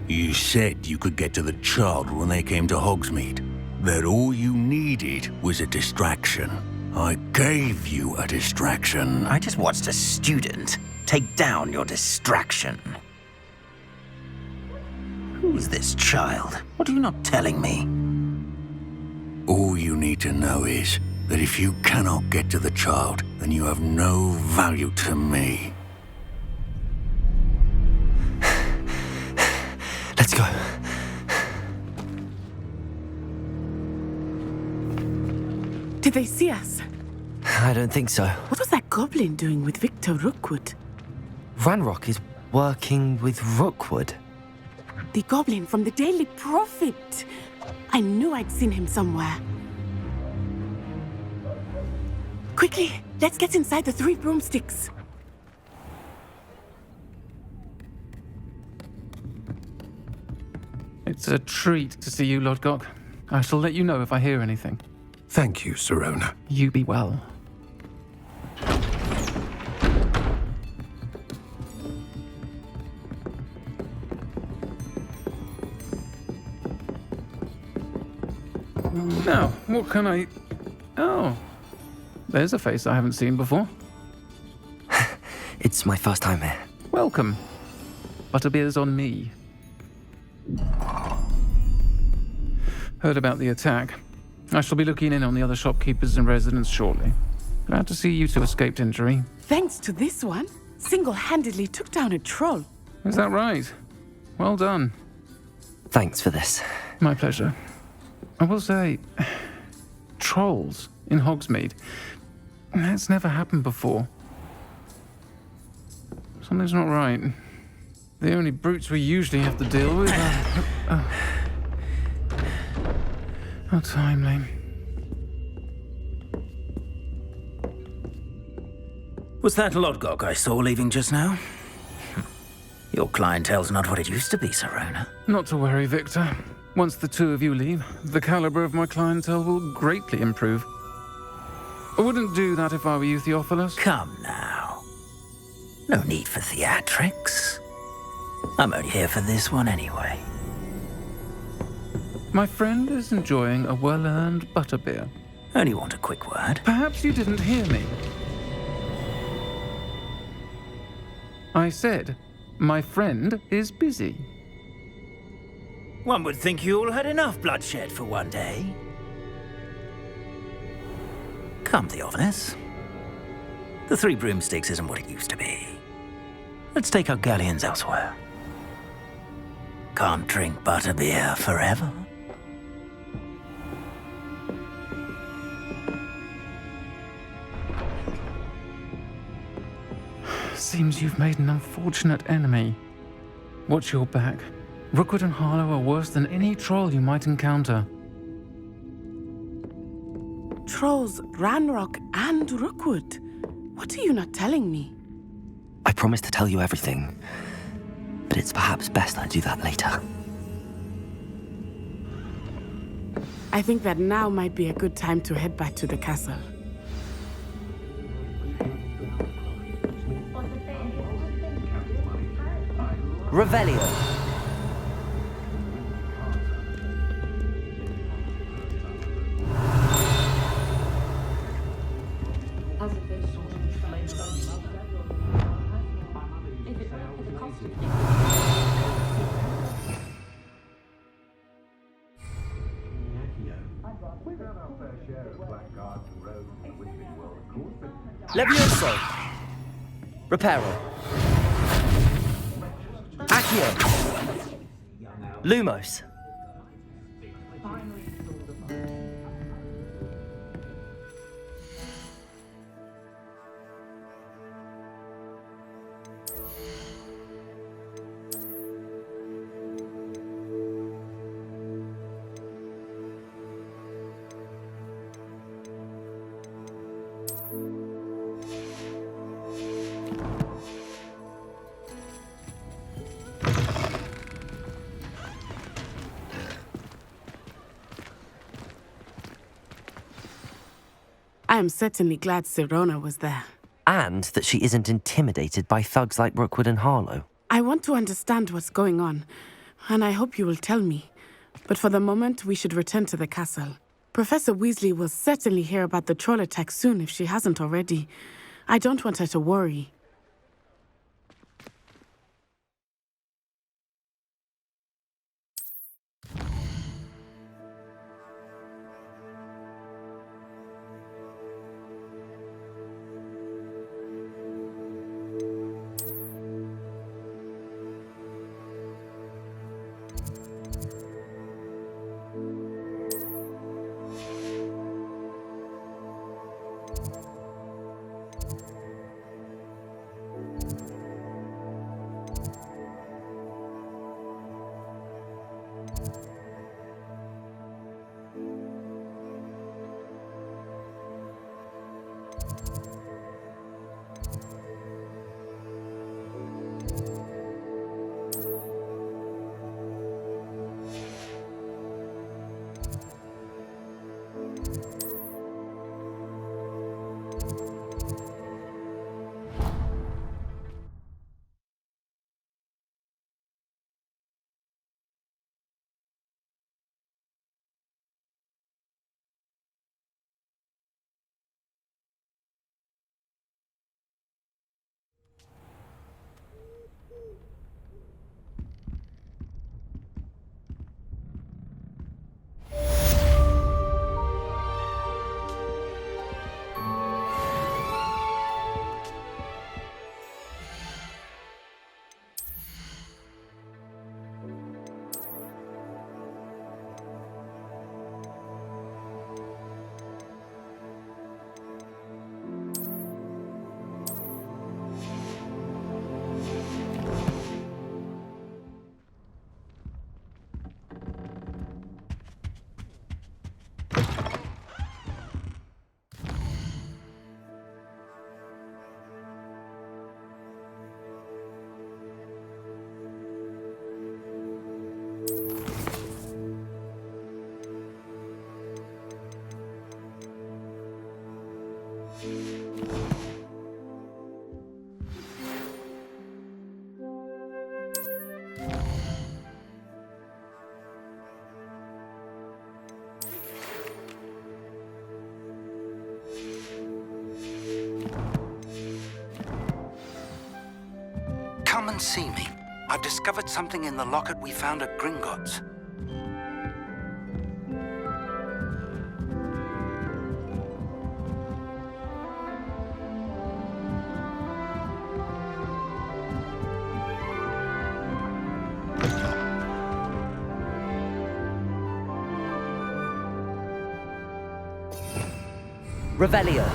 You said you could get to the child when they came to Hogsmeade. That all you needed was a distraction. I gave you a distraction. I just watched a student take down your distraction. Who's this child? What are you not telling me? All you need to know is that if you cannot get to the child, then you have no value to me. Let's go. Did they see us? I don't think so. What was that goblin doing with Victor Rookwood? Ranrock is working with Rookwood. The goblin from the Daily Prophet. I knew I'd seen him somewhere. Quickly, let's get inside the 3 broomsticks. It's a treat to see you, Lodgok. I shall let you know if I hear anything. Thank you, Sirona. You be well. Now, what can I... Oh, there's a face I haven't seen before. It's my first time here. Welcome. Butterbeer's on me. Heard about the attack. I shall be looking in on the other shopkeepers and residents shortly. Glad to see you two escaped injury. Thanks to this one, single-handedly took down a troll. Is that right? Well done. Thanks for this. My pleasure. I will say, trolls in Hogsmeade. That's never happened before. Something's not right. The only brutes we usually have to deal with are... How timely. Was that Lodgok I saw leaving just now? Your clientele's not what it used to be, Sirona. Not to worry, Victor. Once the two of you leave, the caliber of my clientele will greatly improve. I wouldn't do that if I were you, Theophilus. Come now. No need for theatrics. I'm only here for this one anyway. My friend is enjoying a well-earned butterbeer. Only want a quick word. Perhaps you didn't hear me. I said, my friend is busy. One would think you all had enough bloodshed for one day. Come, Theophilus. The 3 broomsticks isn't what it used to be. Let's take our galleons elsewhere. Can't drink butterbeer forever. Seems you've made an unfortunate enemy. Watch your back. Rookwood and Harlow are worse than any troll you might encounter. Trolls, Ranrock, and Rookwood. What are you not telling me? I promise to tell you everything, but it's perhaps best I do that later. I think that now might be a good time to head back to the castle. Revelio. Levioso. Reparo. Accio. Lumos. I am certainly glad Sirona was there. And that she isn't intimidated by thugs like Rookwood and Harlow. I want to understand what's going on, and I hope you will tell me. But for the moment, we should return to the castle. Professor Weasley will certainly hear about the troll attack soon if she hasn't already. I don't want her to worry. Come and see me. I've discovered something in the locket we found at Gringotts. Revelio.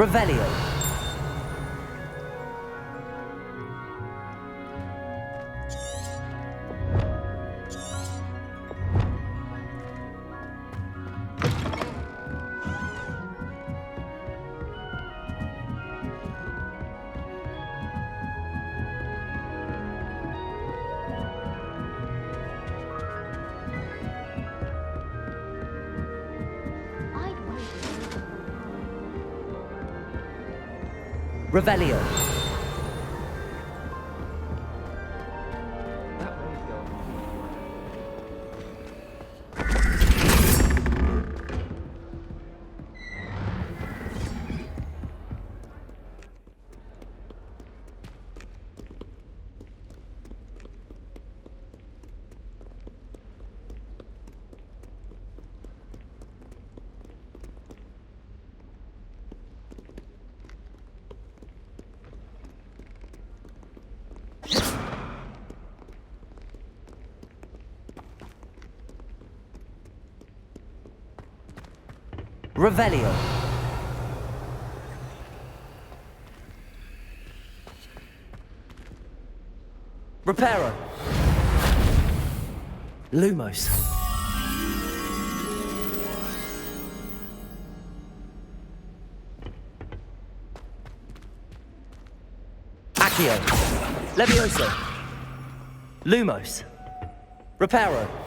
Revelio. Revelio. Revelio. Reparo. Lumos. Accio. Levioso. Lumos. Reparo.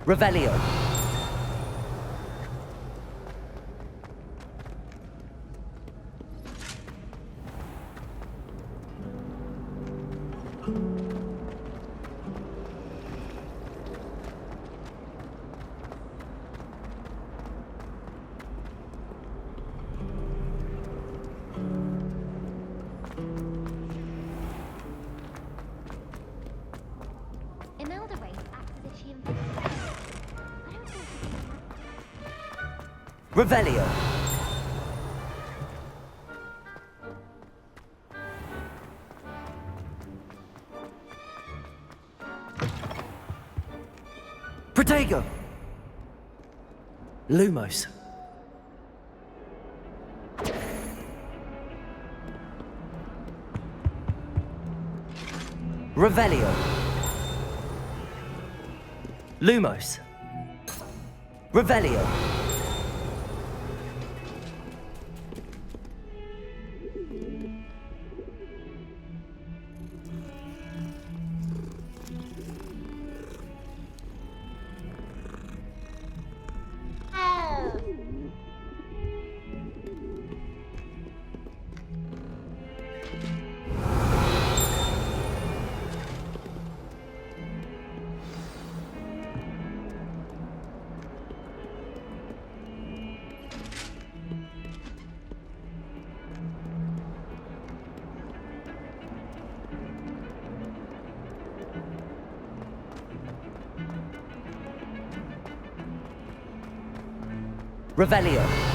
Revelio. Imelda Race acts as if she invented it. I don't think she can. Revelio. Protego. Lumos. Revelio. Lumos. Revelio. Revelio.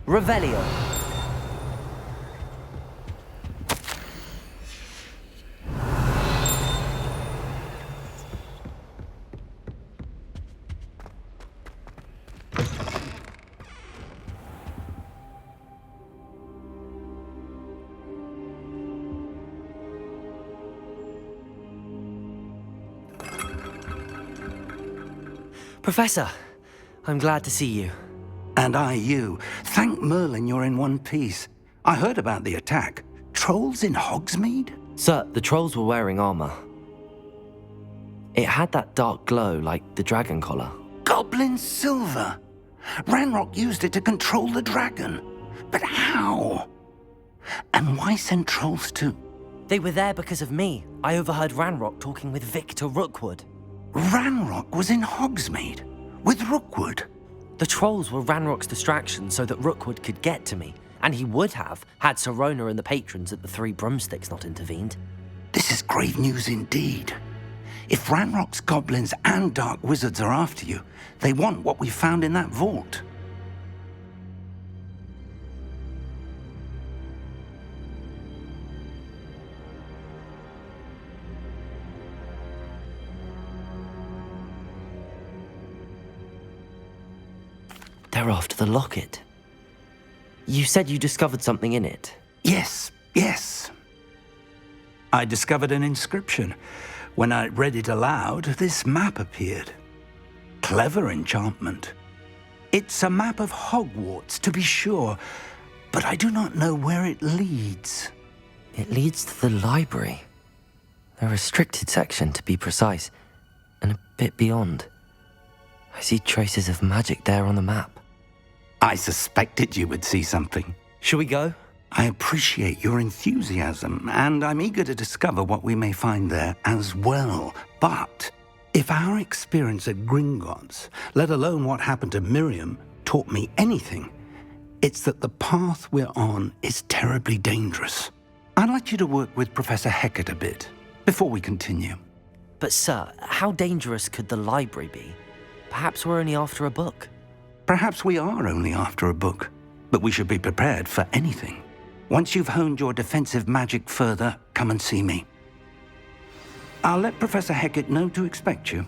Revelio. Professor, I'm glad to see you. And I you. Thank Merlin you're in one piece. I heard about the attack. Trolls in Hogsmeade? Sir, the trolls were wearing armor. It had that dark glow like the dragon collar. Goblin silver! Ranrock used it to control the dragon. But how? And why send trolls to... They were there because of me. I overheard Ranrock talking with Victor Rookwood. Ranrock was in Hogsmeade with Rookwood. The trolls were Ranrock's distraction so that Rookwood could get to me, and he would have had Sirona and the patrons at the Three Broomsticks not intervened. This is grave news indeed. If Ranrock's goblins and dark wizards are after you, they want what we found in that vault. They're after the locket. You said you discovered something in it. Yes. I discovered an inscription. When I read it aloud, this map appeared. Clever enchantment. It's a map of Hogwarts, to be sure, but I do not know where it leads. It leads to the library. A restricted section, to be precise, and a bit beyond. I see traces of magic there on the map. I suspected you would see something. Shall we go? I appreciate your enthusiasm, and I'm eager to discover what we may find there as well. But if our experience at Gringotts, let alone what happened to Miriam, taught me anything, it's that the path we're on is terribly dangerous. I'd like you to work with Professor Hecat a bit before we continue. But sir, how dangerous could the library be? Perhaps we're only after a book. Perhaps we are only after a book, but we should be prepared for anything. Once you've honed your defensive magic further, come and see me. I'll let Professor Hecat know to expect you.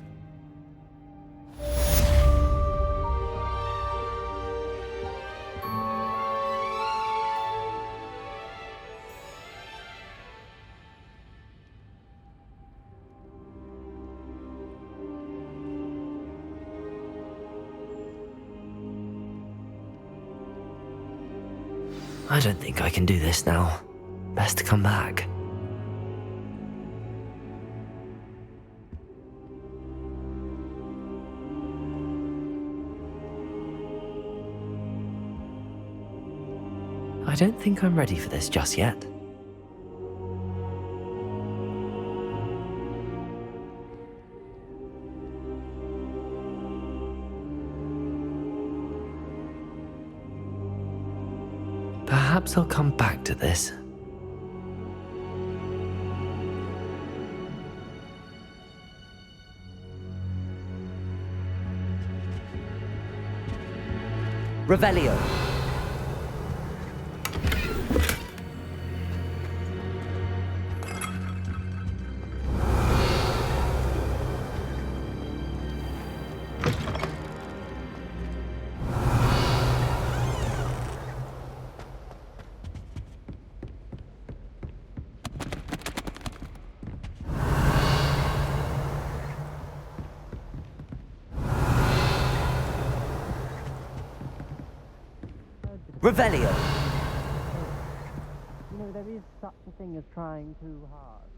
I don't think I can do this now. Best to come back. I don't think I'm ready for this just yet. Perhaps I'll come back to this. Revelio. Revelio. You know, there is such a thing as trying too hard.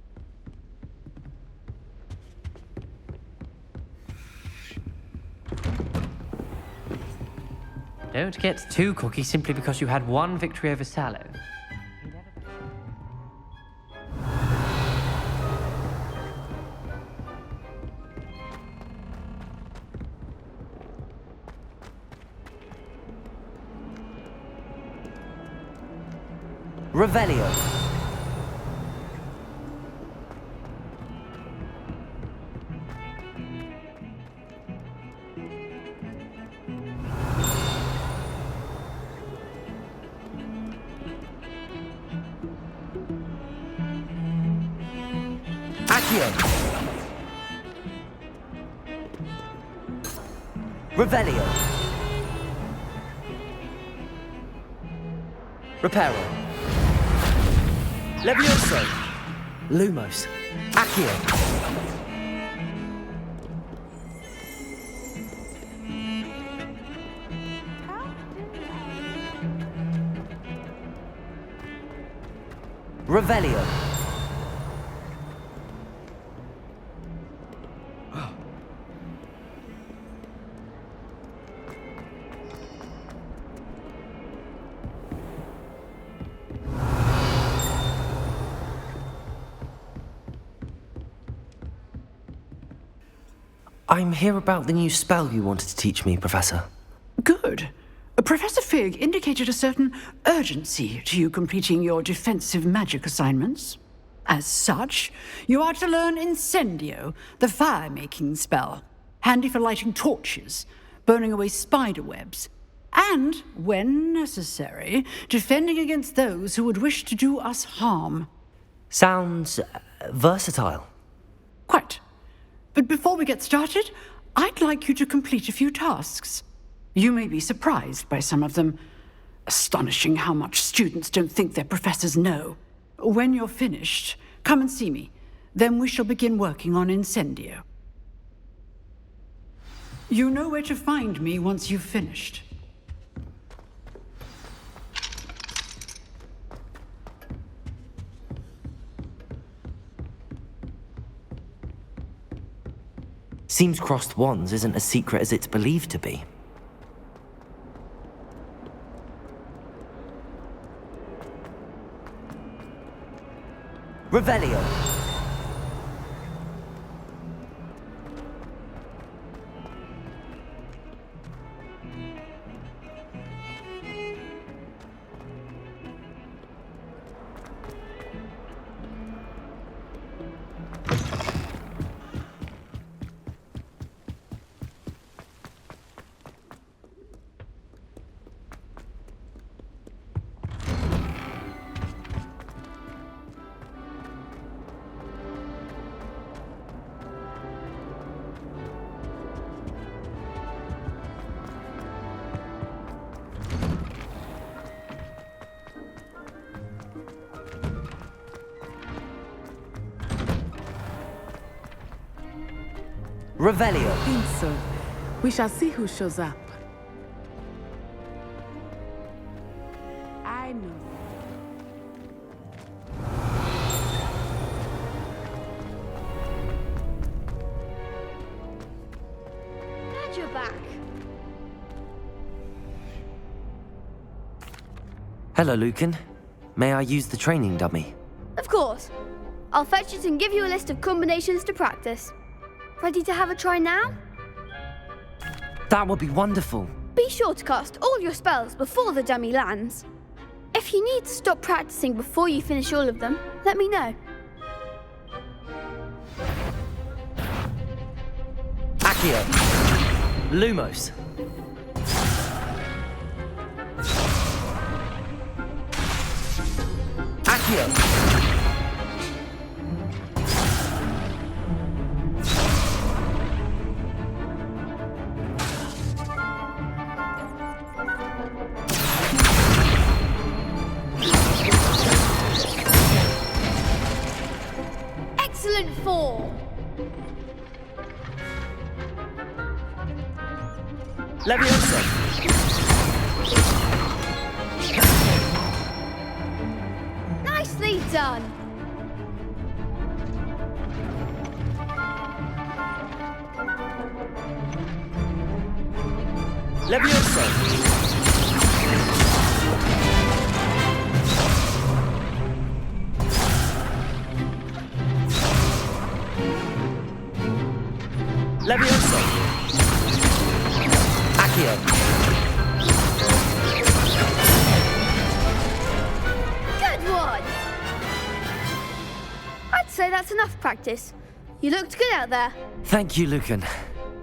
Don't get too cocky simply because you had one victory over Sallow. Revelio. Accio. Revelio. Reparo. Levioso. Lumos. Accio. Revelio. I'm here about the new spell you wanted to teach me, Professor. Good. Professor Fig indicated a certain urgency to you completing your defensive magic assignments. As such, you are to learn Incendio, the fire-making spell, handy for lighting torches, burning away spider webs, and, when necessary, defending against those who would wish to do us harm. Sounds versatile. Quite. But before we get started, I'd like you to complete a few tasks. You may be surprised by some of them. Astonishing how much students don't think their professors know. When you're finished, come and see me. Then we shall begin working on Incendio. You know where to find me once you've finished. Seems crossed wands isn't as secret as it's believed to be. Revelio. Revelio. Think so. We shall see who shows up. I know. Glad you're back. Hello, Lucan. May I use the training dummy? Of course. I'll fetch it and give you a list of combinations to practice. Ready to have a try now? That would be wonderful. Be sure to cast all your spells before the dummy lands. If you need to stop practicing before you finish all of them, let me know. Accio. Lumos. Accio. Excellent form. Leviosa. Nicely done. Leviosa. Leviosa. Accio. Good one. I'd say that's enough practice. You looked good out there. Thank you, Lucan.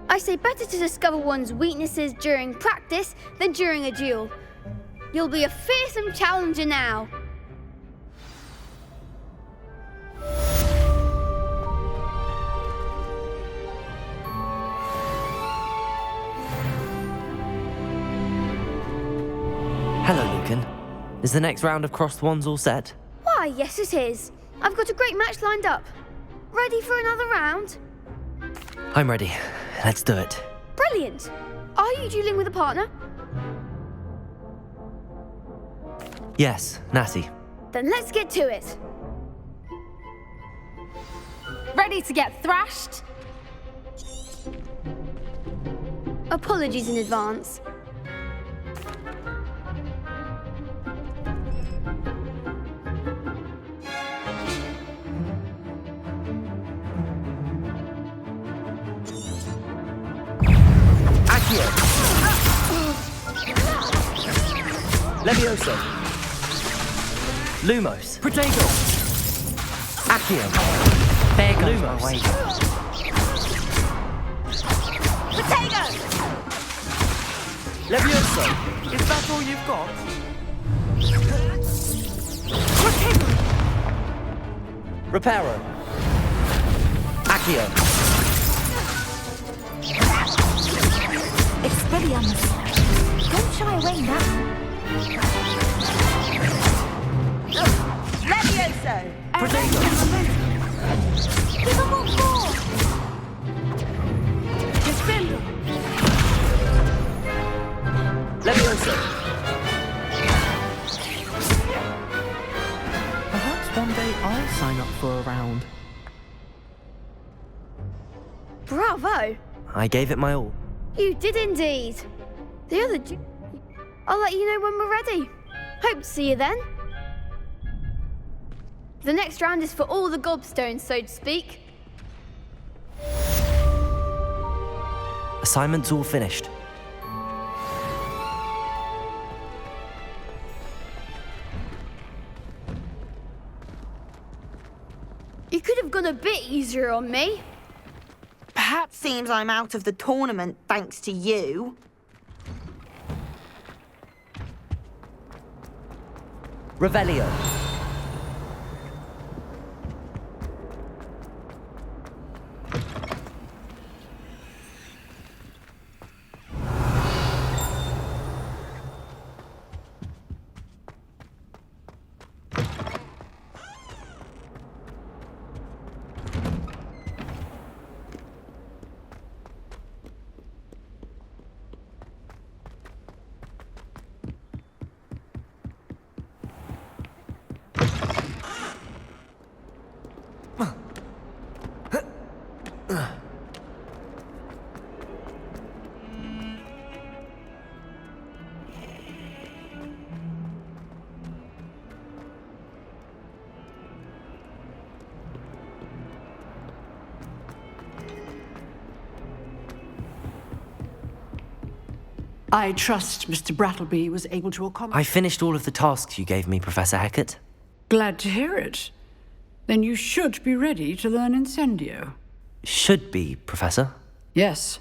I say better to discover one's weaknesses during practice than during a duel. You'll be a fearsome challenger now. Hello, Lucan. Is the next round of crossed wands all set? Why, yes it is. I've got a great match lined up. Ready for another round? I'm ready. Let's do it. Brilliant. Are you dueling with a partner? Yes, Natty. Then let's get to it. Ready to get thrashed? Apologies in advance. Accio. Levioso. Lumos. Protego. Accio. There goes Lumos. my wager. Potato! Levioso. Is that all you've got? Reparo. Accio. Expelliarmus. Don't shy away now. Levioso! Protego. Give him what for? Defendo! Levioso. Perhaps one day I'll sign up for a round. Bravo! I gave it my all. You did indeed. The other... I'll let you know when we're ready. Hope to see you then. The next round is for all the gobstones, so to speak. Assignment's all finished. You could have gone a bit easier on me. Perhaps seems I'm out of the tournament thanks to you. Revelio. I trust Mr. Brattleby was able to accommodate... I finished all of the tasks you gave me, Professor Hecat. Glad to hear it. Then you should be ready to learn Incendio. Should be, Professor. Yes.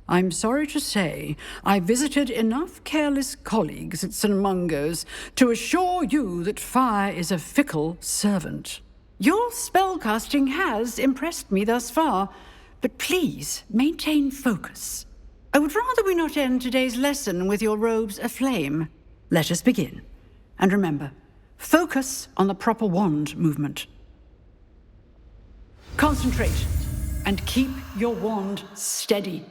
I'm sorry to say I visited enough careless colleagues at St. Mungo's to assure you that fire is a fickle servant. Your spellcasting has impressed me thus far, but please maintain focus. I would rather we not end today's lesson with your robes aflame. Let us begin. And remember, focus on the proper wand movement. Concentrate and keep your wand steady.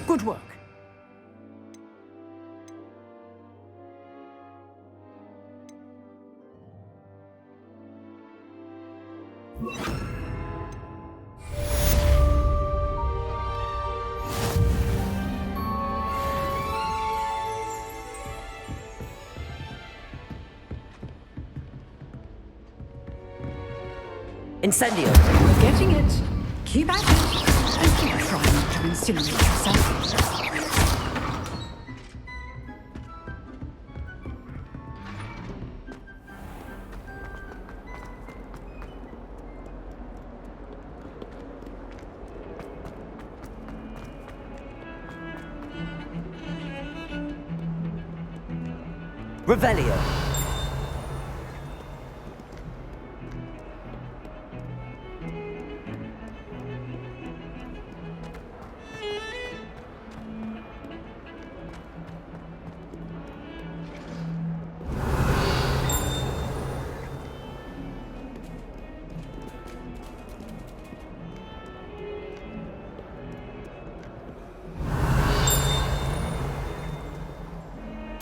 Good work. Incendio. You're getting it. Keep at it. And keep trying not to incinerate yourself. Revelio.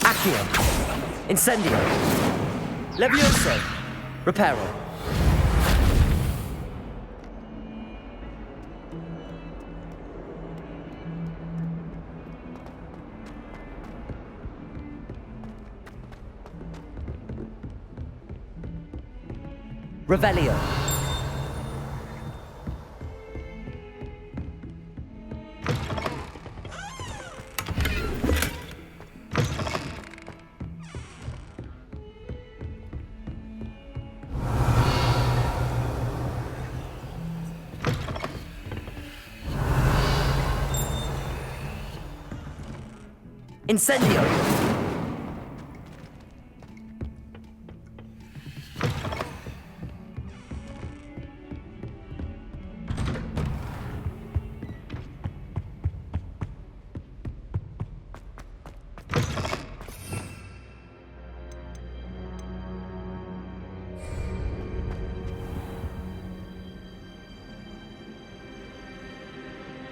Accio. Incendio. Levioso. Reparo. Revelio. Incendio.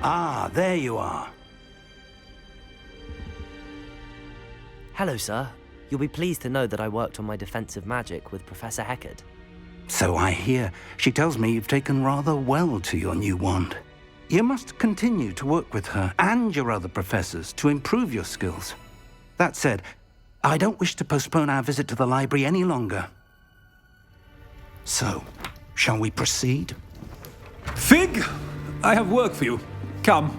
Ah, there you are. Hello, sir. You'll be pleased to know that I worked on my defensive magic with Professor Heckard. So I hear. She tells me you've taken rather well to your new wand. You must continue to work with her and your other professors to improve your skills. That said, I don't wish to postpone our visit to the library any longer. So, shall we proceed? Fig! I have work for you. Come.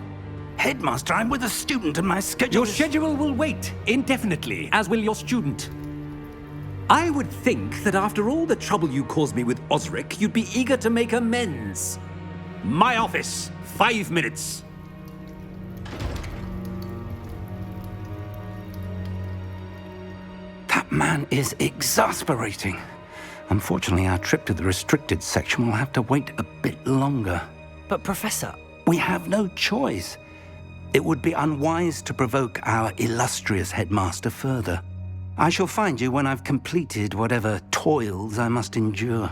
Headmaster, I'm with a student and my schedule Your schedule will wait indefinitely, as will your student. I would think that after all the trouble you caused me with Osric, you'd be eager to make amends. My office, 5 minutes. That man is exasperating. Unfortunately, our trip to the restricted section will have to wait a bit longer. But, Professor... We have no choice. It would be unwise to provoke our illustrious headmaster further. I shall find you when I've completed whatever toils I must endure.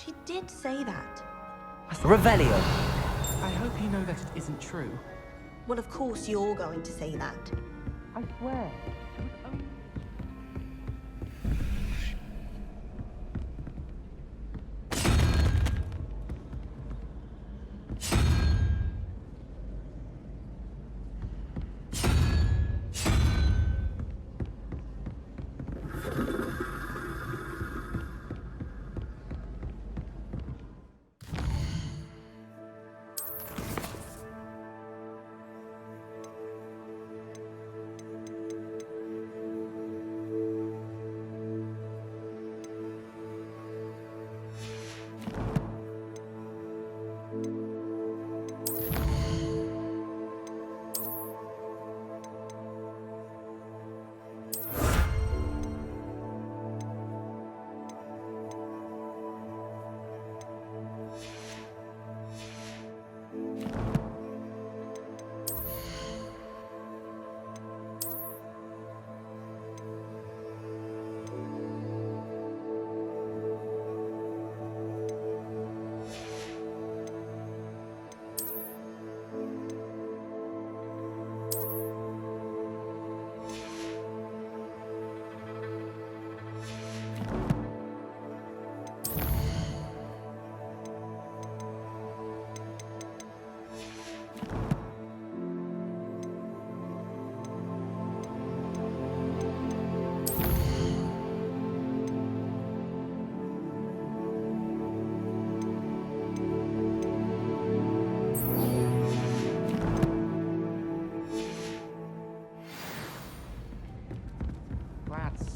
She did say that. Revelio. I hope you know that it isn't true. Well, of course you're going to say that. I swear.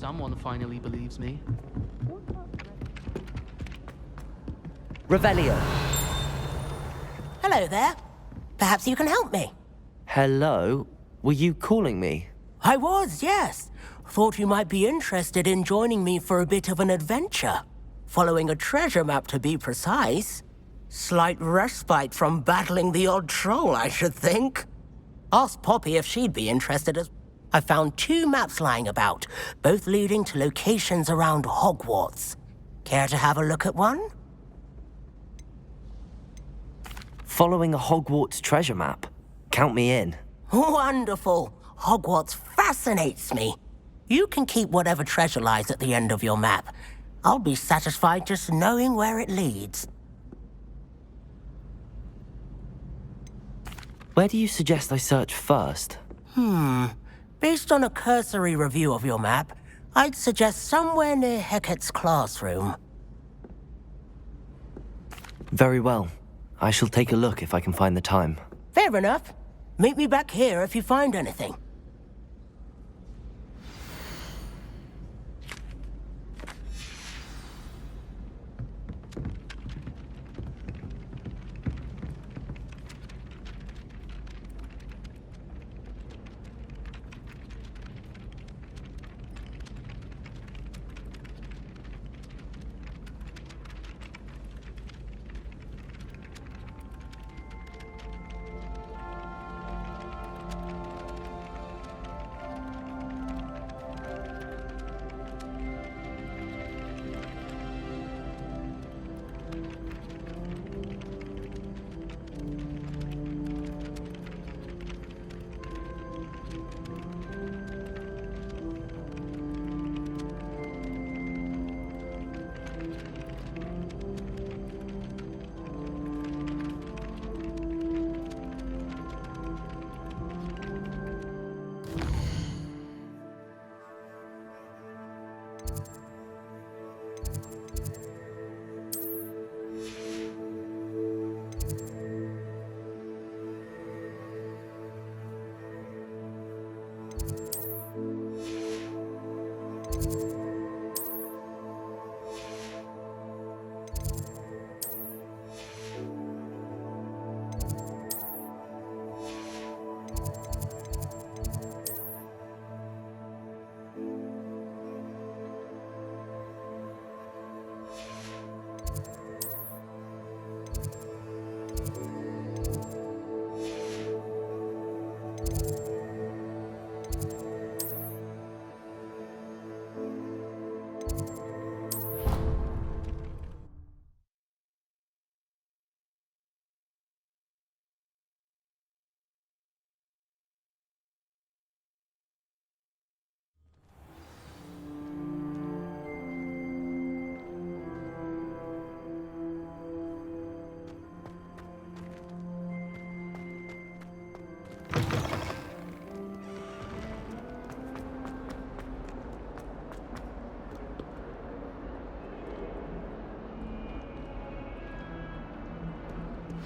Someone finally believes me. Revelio. Hello there. Perhaps you can help me. Hello? Were you calling me? I was, yes. Thought you might be interested in joining me for a bit of an adventure. Following a treasure map, to be precise. Slight respite from battling the odd troll, I should think. Asked Poppy if she'd be interested as... I found 2 maps lying about, both leading to locations around Hogwarts. Care to have a look at one? Following a Hogwarts treasure map. Count me in. Wonderful. Hogwarts fascinates me. You can keep whatever treasure lies at the end of your map. I'll be satisfied just knowing where it leads. Where do you suggest I search first? Based on a cursory review of your map, I'd suggest somewhere near Hecat's classroom. Very well. I shall take a look if I can find the time. Fair enough. Meet me back here if you find anything.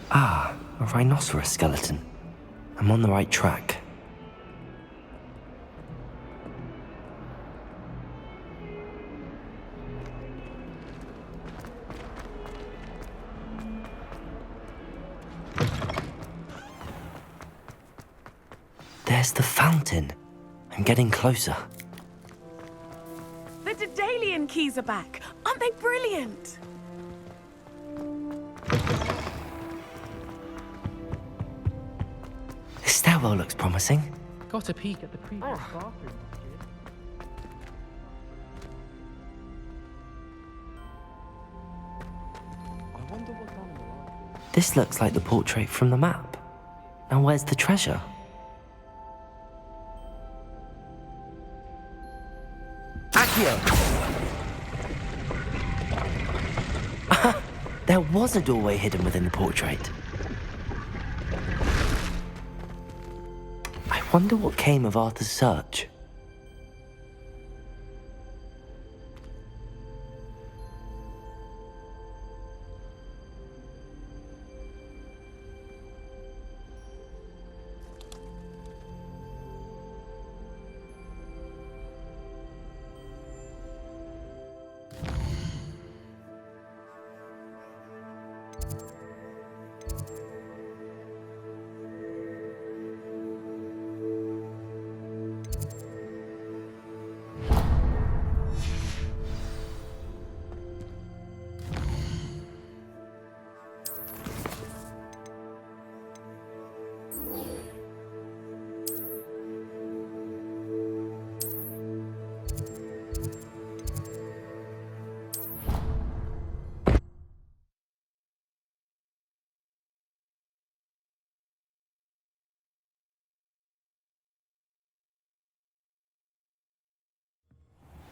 Ah, a rhinoceros skeleton. I'm on the right track. There's the fountain. I'm getting closer. The Daedalian keys are back. Aren't they brilliant? This stairwell looks promising. Got a peek at the previous bathroom. I wonder what's on the right. This looks like the portrait from the map. Now where's the treasure? There was a doorway hidden within the portrait. I wonder what came of Arthur's search.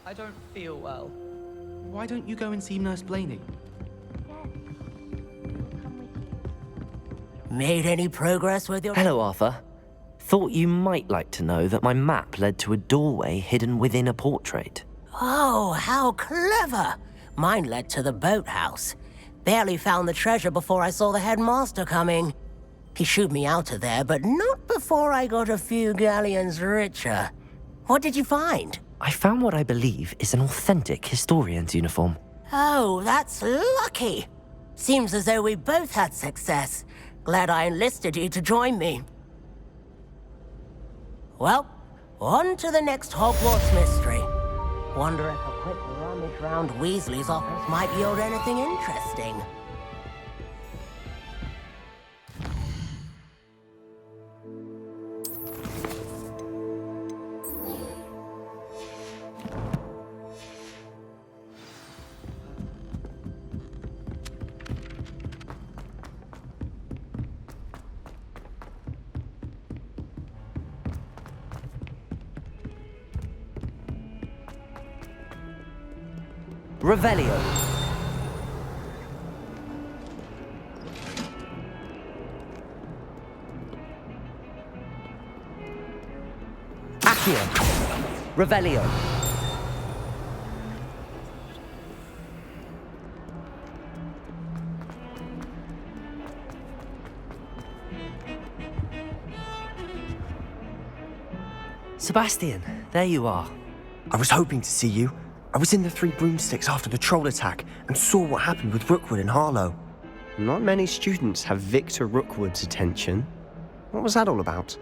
I don't feel well. Why don't you go and see Nurse Blaney? Made any progress with your... Hello, Arthur. Thought you might like to know that my map led to a doorway hidden within a portrait. Oh, how clever! Mine led to the boathouse. Barely found the treasure before I saw the headmaster coming. He shooed me out of there, but not before I got a few galleons richer. What did you find? I found what I believe is an authentic historian's uniform. Oh, that's lucky. Seems as though we both had success. Glad I enlisted you to join me. Well, on to the next Hogwarts mystery. Wonder if a quick rummage round Weasley's office might yield anything interesting. Revelio. Accio. Revelio. Sebastian, there you are. I was hoping to see you. I was in the Three Broomsticks after the troll attack and saw what happened with Rookwood and Harlow. Not many students have Victor Rookwood's attention. What was that all about?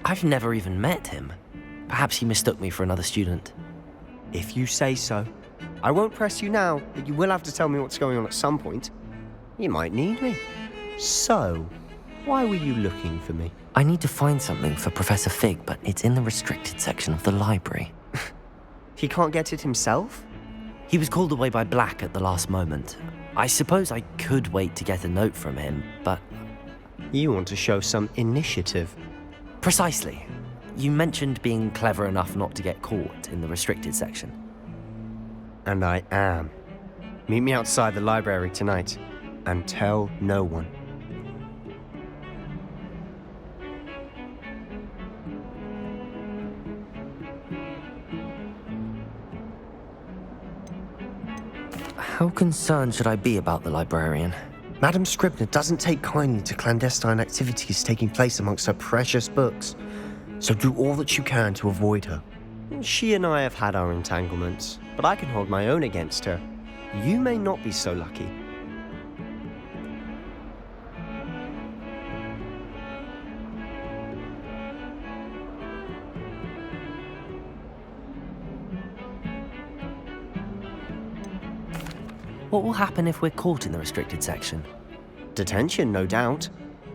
I've never even met him. Perhaps he mistook me for another student. If you say so. I won't press you now, but you will have to tell me what's going on at some point. You might need me. So, why were you looking for me? I need to find something for Professor Fig, but it's in the restricted section of the library. He can't get it himself? He was called away by Black at the last moment. I suppose I could wait to get a note from him, but... You want to show some initiative. Precisely. You mentioned being clever enough not to get caught in the restricted section. And I am. Meet me outside the library tonight, and tell no one. How concerned should I be about the librarian? Madam Scribner doesn't take kindly to clandestine activities taking place amongst her precious books, so do all that you can to avoid her. She and I have had our entanglements, but I can hold my own against her. You may not be so lucky. What will happen if we're caught in the restricted section? Detention, no doubt.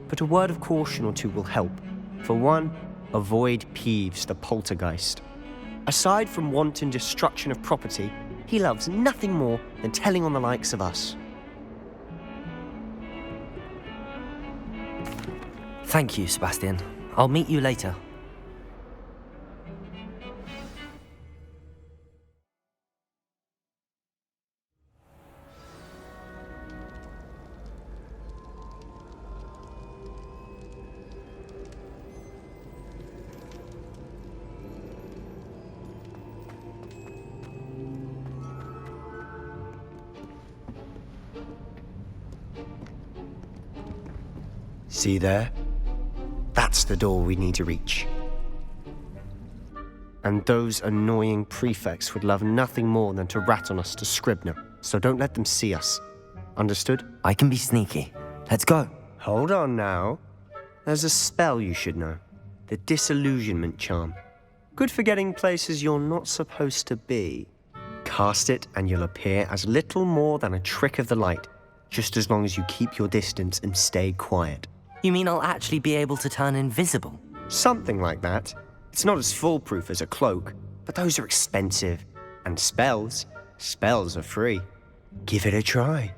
But a word of caution or two will help. For one, avoid Peeves, the poltergeist. Aside from wanton destruction of property, he loves nothing more than telling on the likes of us. Thank you, Sebastian. I'll meet you later. See there? That's the door we need to reach. And those annoying prefects would love nothing more than to rat on us to Scribner, so don't let them see us. Understood? I can be sneaky. Let's go. Hold on now. There's a spell you should know. The Disillusionment Charm. Good for getting places you're not supposed to be. Cast it and you'll appear as little more than a trick of the light, just as long as you keep your distance and stay quiet. You mean I'll actually be able to turn invisible? Something like that. It's not as foolproof as a cloak, but those are expensive. And spells are free. Give it a try.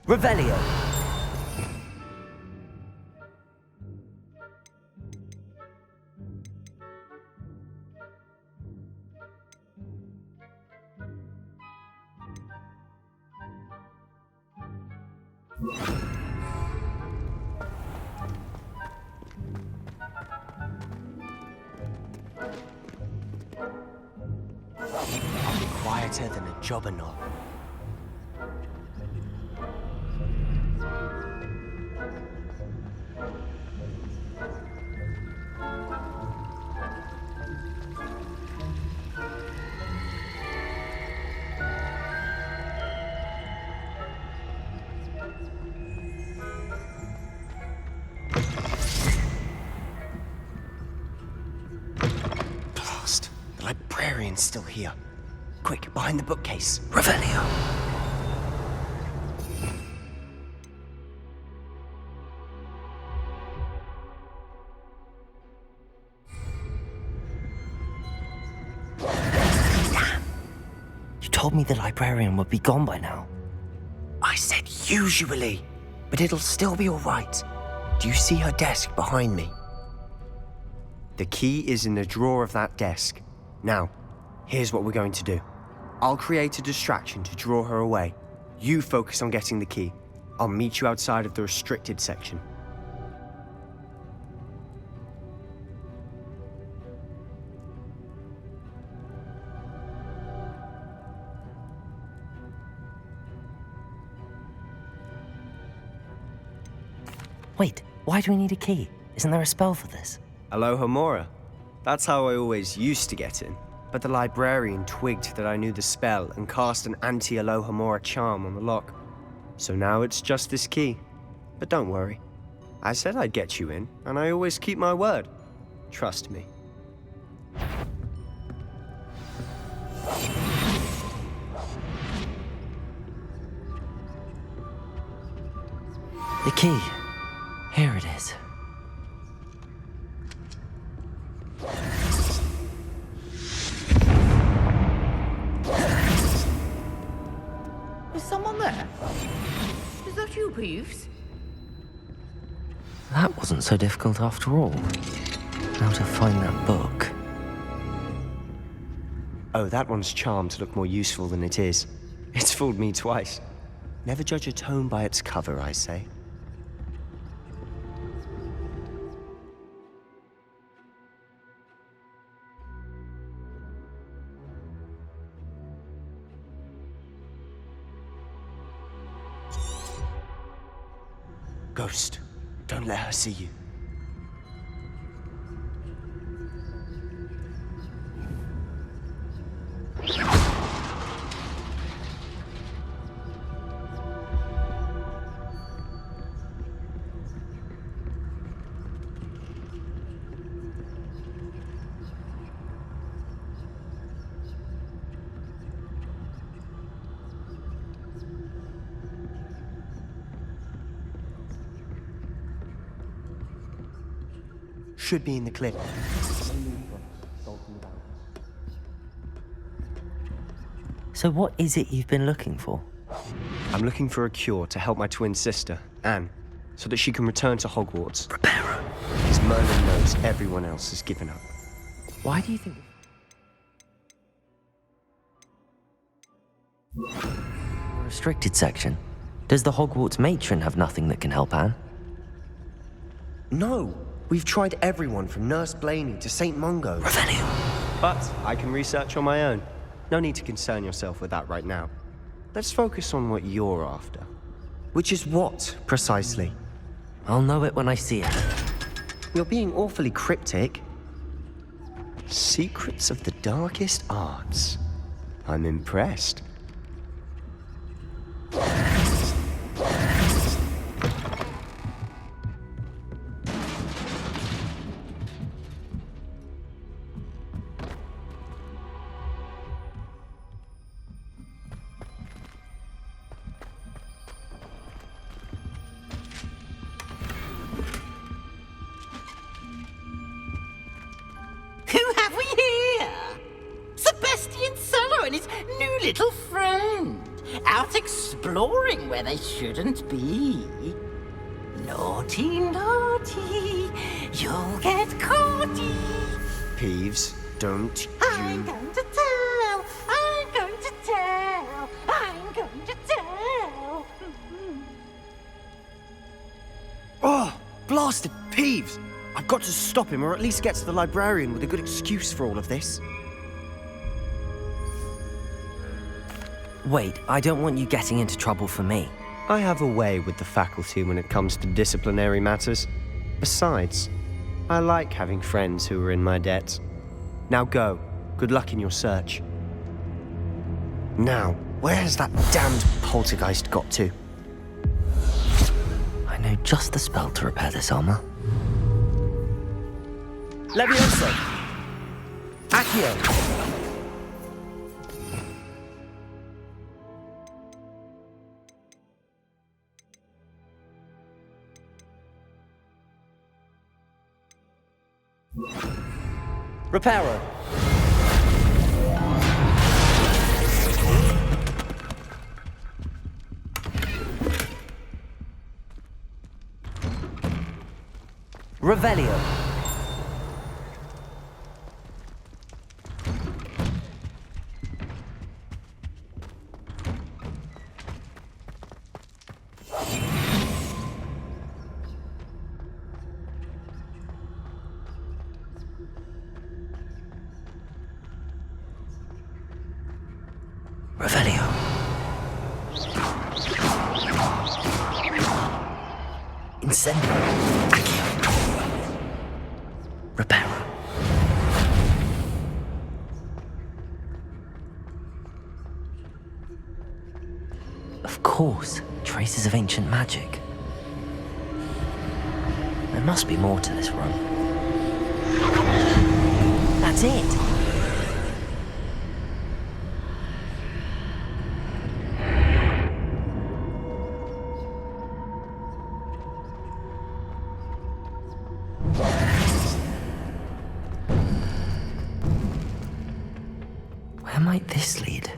Revelio. I'll be quieter than a jobberknoll. Blast! The librarian's still here. Quick, behind the bookcase. Revelio. Damn! You told me the librarian would be gone by now. I said usually, but it'll still be all right. Do you see her desk behind me? The key is in the drawer of that desk. Now, here's what we're going to do. I'll create a distraction to draw her away. You focus on getting the key. I'll meet you outside of the restricted section. Wait, why do we need a key? Isn't there a spell for this? Alohomora. That's how I always used to get in. But the librarian twigged that I knew the spell and cast an anti-Alohomora charm on the lock. So now it's just this key. But don't worry. I said I'd get you in, and I always keep my word. Trust me. The key. Here it is. Is someone there? Is that you, Peeves? That wasn't so difficult after all. How to find that book. Oh, that one's charmed to look more useful than it is. It's fooled me twice. Never judge a tome by its cover, I say. Ghost, don't let her see you. Should be in the clip. So what is it you've been looking for? I'm looking for a cure to help my twin sister, Anne, so that she can return to Hogwarts. Prepare her. Because Merlin knows everyone else has given up. Why do you think... Restricted section? Does the Hogwarts matron have nothing that can help Anne? No! We've tried everyone from Nurse Blaney to St. Mungo. Revelio. But I can research on my own. No need to concern yourself with that right now. Let's focus on what you're after. Which is what, precisely? I'll know it when I see it. You're being awfully cryptic. Secrets of the darkest arts. I'm impressed. Who have we here? Sebastian Sallow and his new little friend. out exploring where they shouldn't be. Naughty, naughty, you'll get caughty. Peeves, don't you... I'm going to tell, I'm going to tell, I'm going to tell. Oh, blasted Peeves! I've got to stop him, or at least get to the librarian with a good excuse for all of this. Wait, I don't want you getting into trouble for me. I have a way with the faculty when it comes to disciplinary matters. Besides, I like having friends who are in my debt. Now go. Good luck in your search. Now, where has that damned poltergeist got to? I know just the spell to repair this armor. Levioso! Accio! Reparo! Revelio. Revelio. Incendio. Accio. Reparo. Of course, traces of ancient magic. There must be more to this room. That's it. Where might this lead?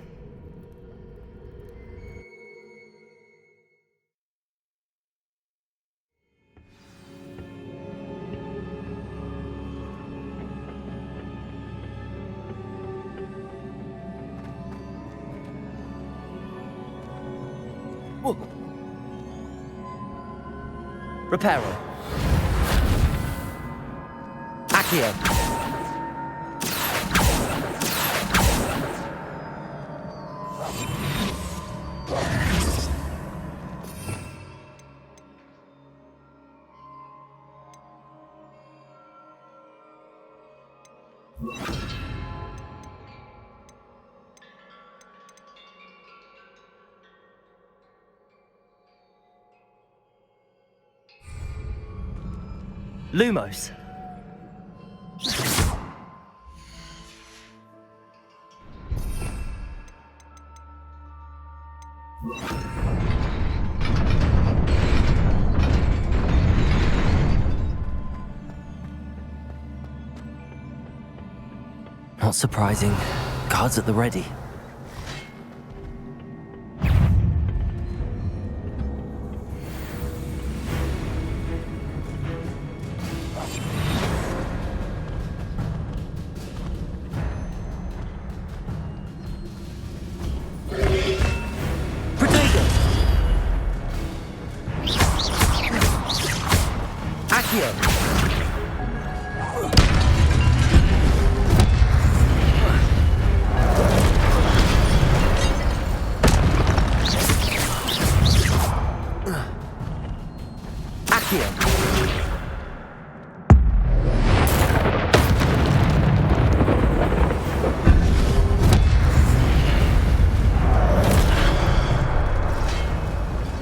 Reparo. Accio. Lumos. Not surprising. Guards at the ready.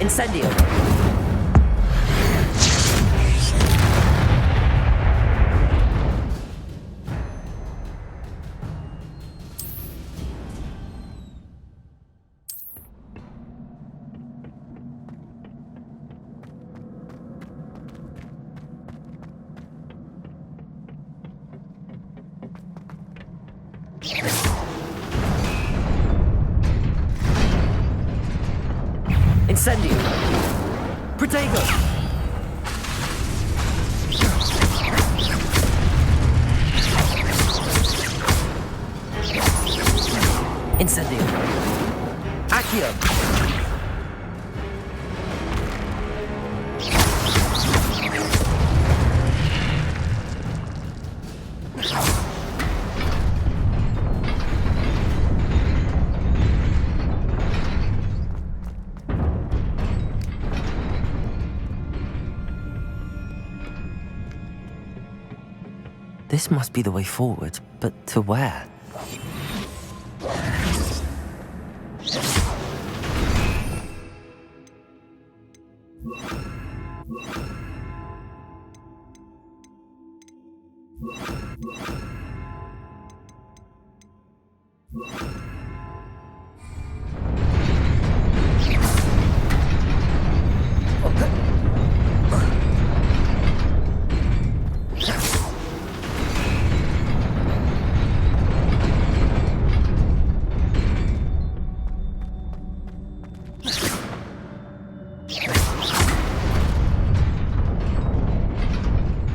Incendio. Incendio! Protego! Incendio! Accio! This must be the way forward, but to where?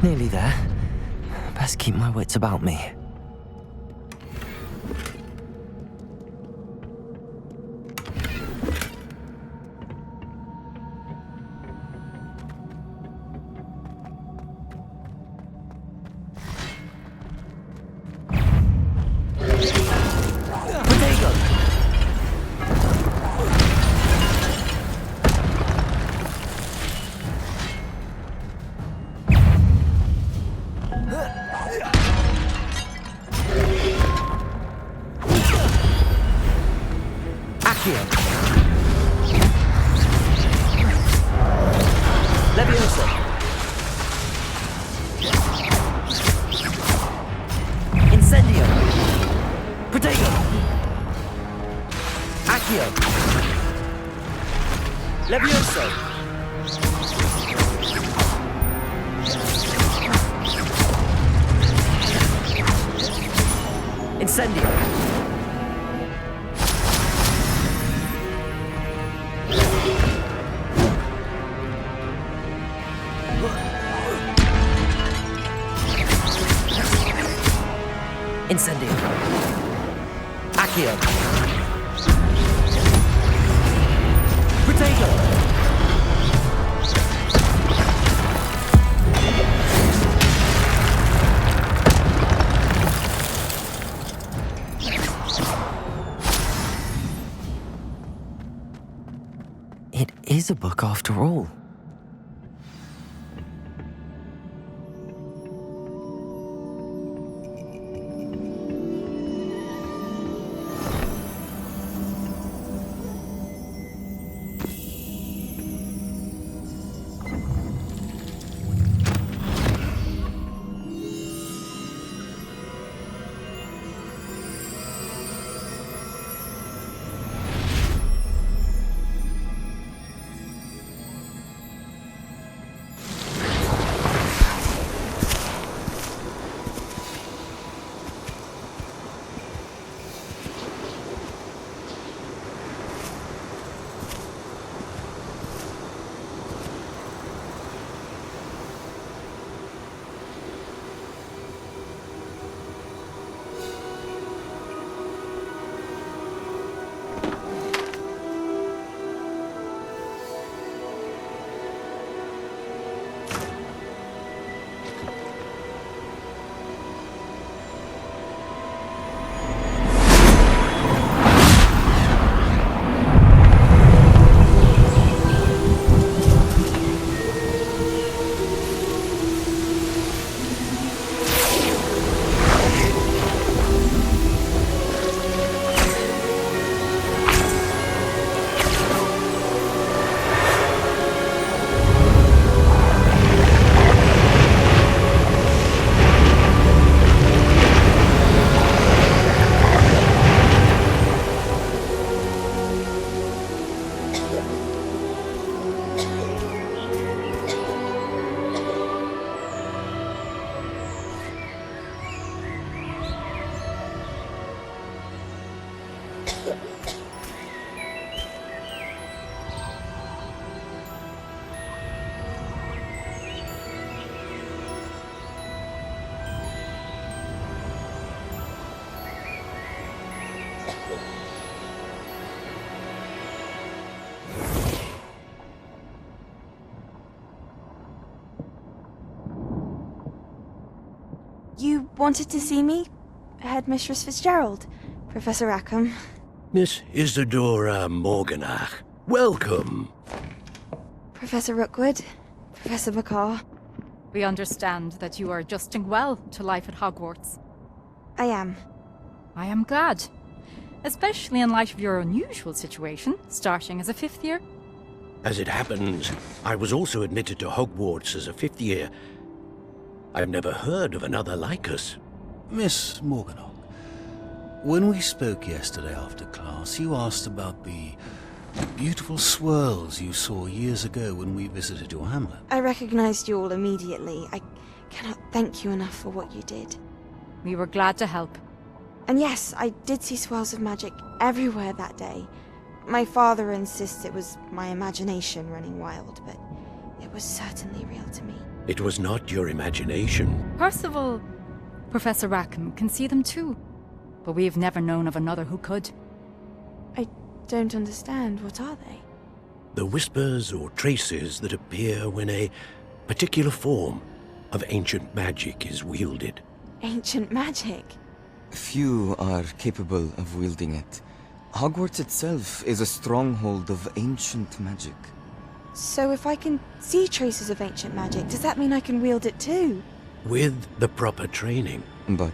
Nearly there. Best keep my wits about me. Leviosa. Incendio. Protego. Accio. Leviosa. Incendio. Incendio. Accio. Protego. It is a book after all. You wanted to see me? Headmistress Fitzgerald, Professor Rackham. Miss Isadora Morganach, welcome. Professor Rookwood, Professor Bakar. We understand that you are adjusting well to life at Hogwarts. I am. I am glad. Especially in light of your unusual situation, starting as a 5th year. As it happens, I was also admitted to Hogwarts as a 5th year. I've never heard of another like us. Miss Morganach, when we spoke yesterday after class, you asked about the beautiful swirls you saw years ago when we visited your hamlet. I recognized you all immediately. I cannot thank you enough for what you did. We were glad to help. And yes, I did see swirls of magic everywhere that day. My father insists it was my imagination running wild, but it was certainly real to me. It was not your imagination. Percival, Professor Rackham can see them too. But we have never known of another who could. I don't understand. What are they? The whispers or traces that appear when a particular form of ancient magic is wielded. Ancient magic? Few are capable of wielding it. Hogwarts itself is a stronghold of ancient magic. So if I can see traces of ancient magic, does that mean I can wield it too? With the proper training. But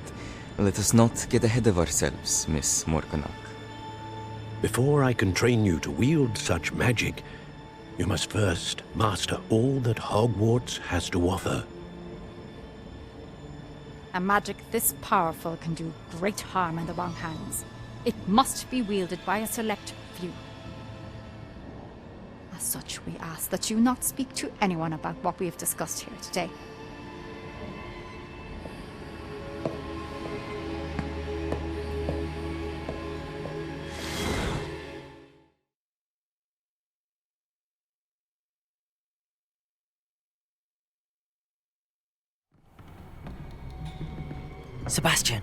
let us not get ahead of ourselves, Miss Morganach. Before I can train you to wield such magic, you must first master all that Hogwarts has to offer. A magic this powerful can do great harm in the wrong hands. It must be wielded by a select few. As such, we ask that you not speak to anyone about what we have discussed here today. Sebastian.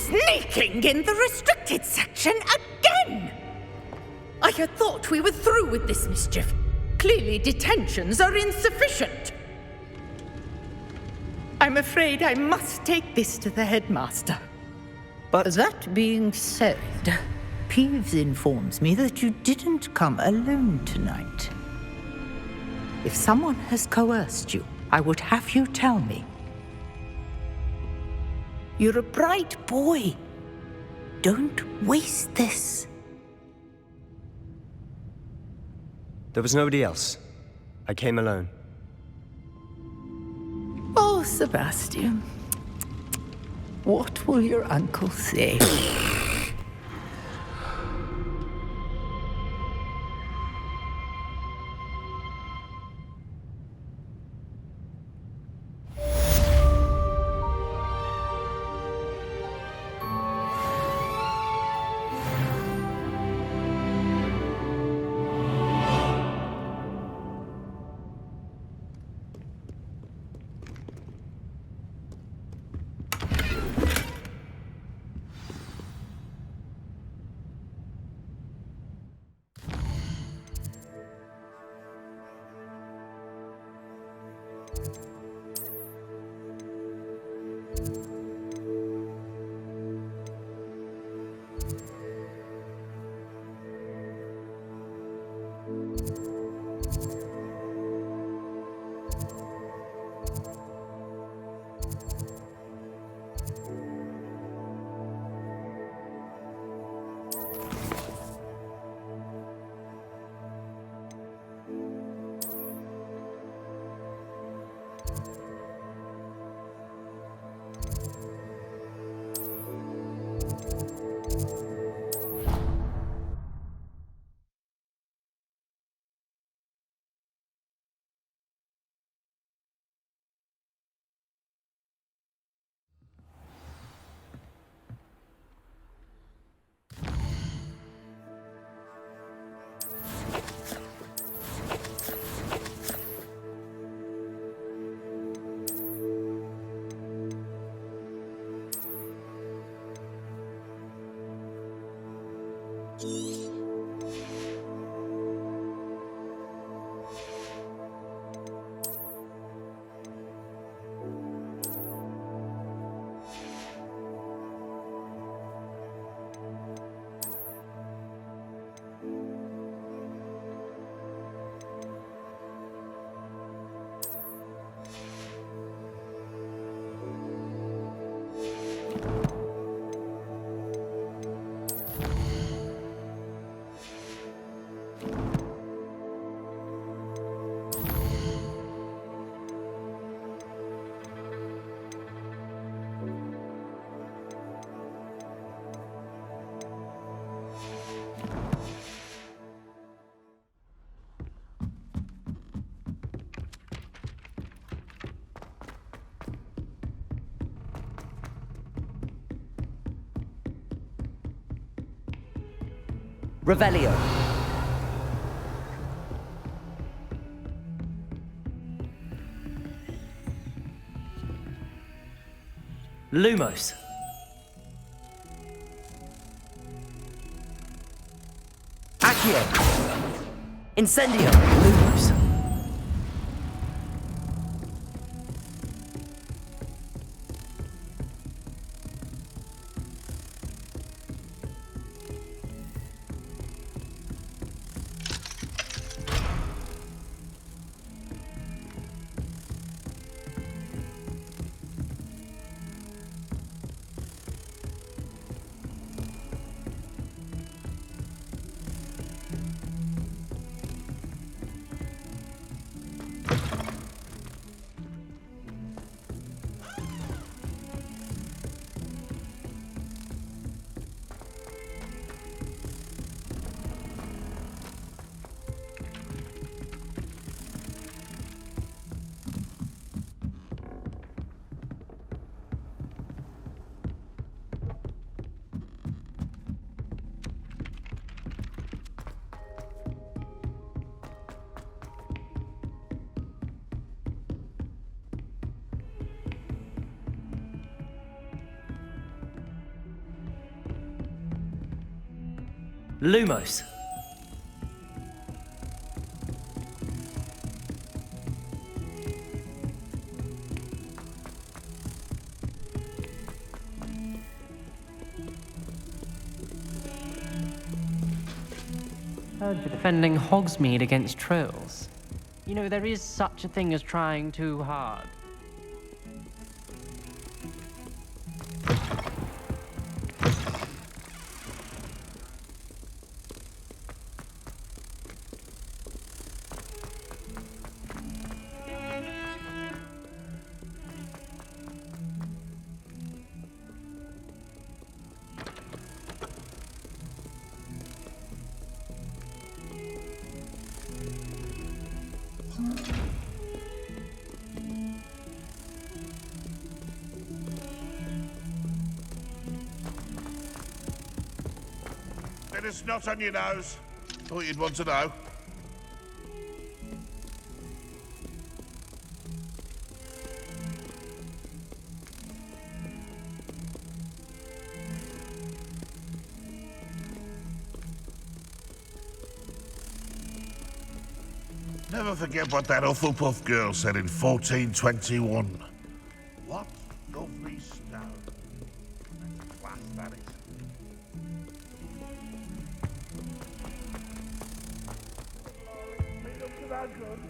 Sneaking in the restricted section again! I had thought we were through with this mischief. Clearly detentions are insufficient. I'm afraid I must take this to the headmaster. But that being said, Peeves informs me that you didn't come alone tonight. If someone has coerced you, I would have you tell me. You're a bright boy. Don't waste this. There was nobody else. I came alone. Oh, Sebastian. What will your uncle say? Revelio. Lumos. Accio. Incendio. Lumos. Lumos. Heard you're defending Hogsmeade against trolls. You know, there is such a thing as trying too hard. Bit of snot on your nose. Thought you'd want to know. Never forget what that Hufflepuff girl said in 1421. What lovely stone. Class, that is. Been up to that good.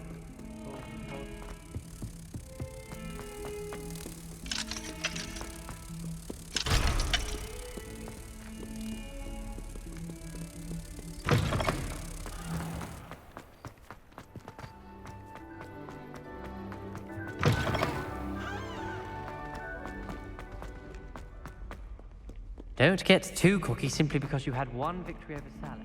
Don't get too cocky simply because you had one victory over Salad.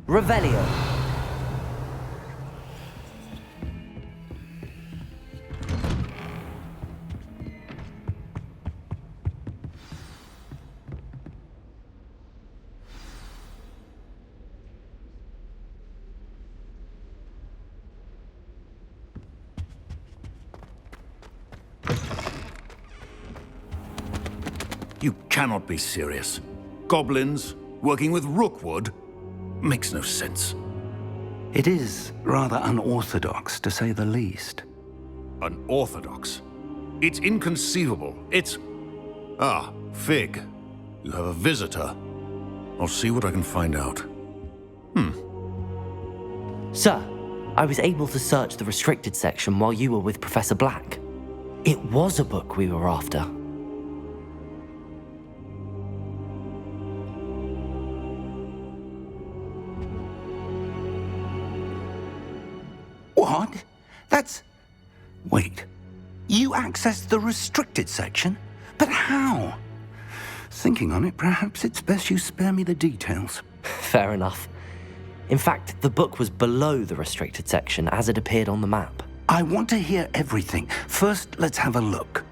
Revelio. You cannot be serious. Goblins working with Rookwood? Makes no sense. It is rather unorthodox, to say the least. Unorthodox? It's inconceivable. It's... Ah, Fig. You have a visitor. I'll see what I can find out. Sir, I was able to search the restricted section while you were with Professor Black. It was a book we were after. Wait, you accessed the restricted section? But how? Thinking on it, perhaps it's best you spare me the details. Fair enough. In fact, the book was below the restricted section as it appeared on the map. I want to hear everything. First, let's have a look.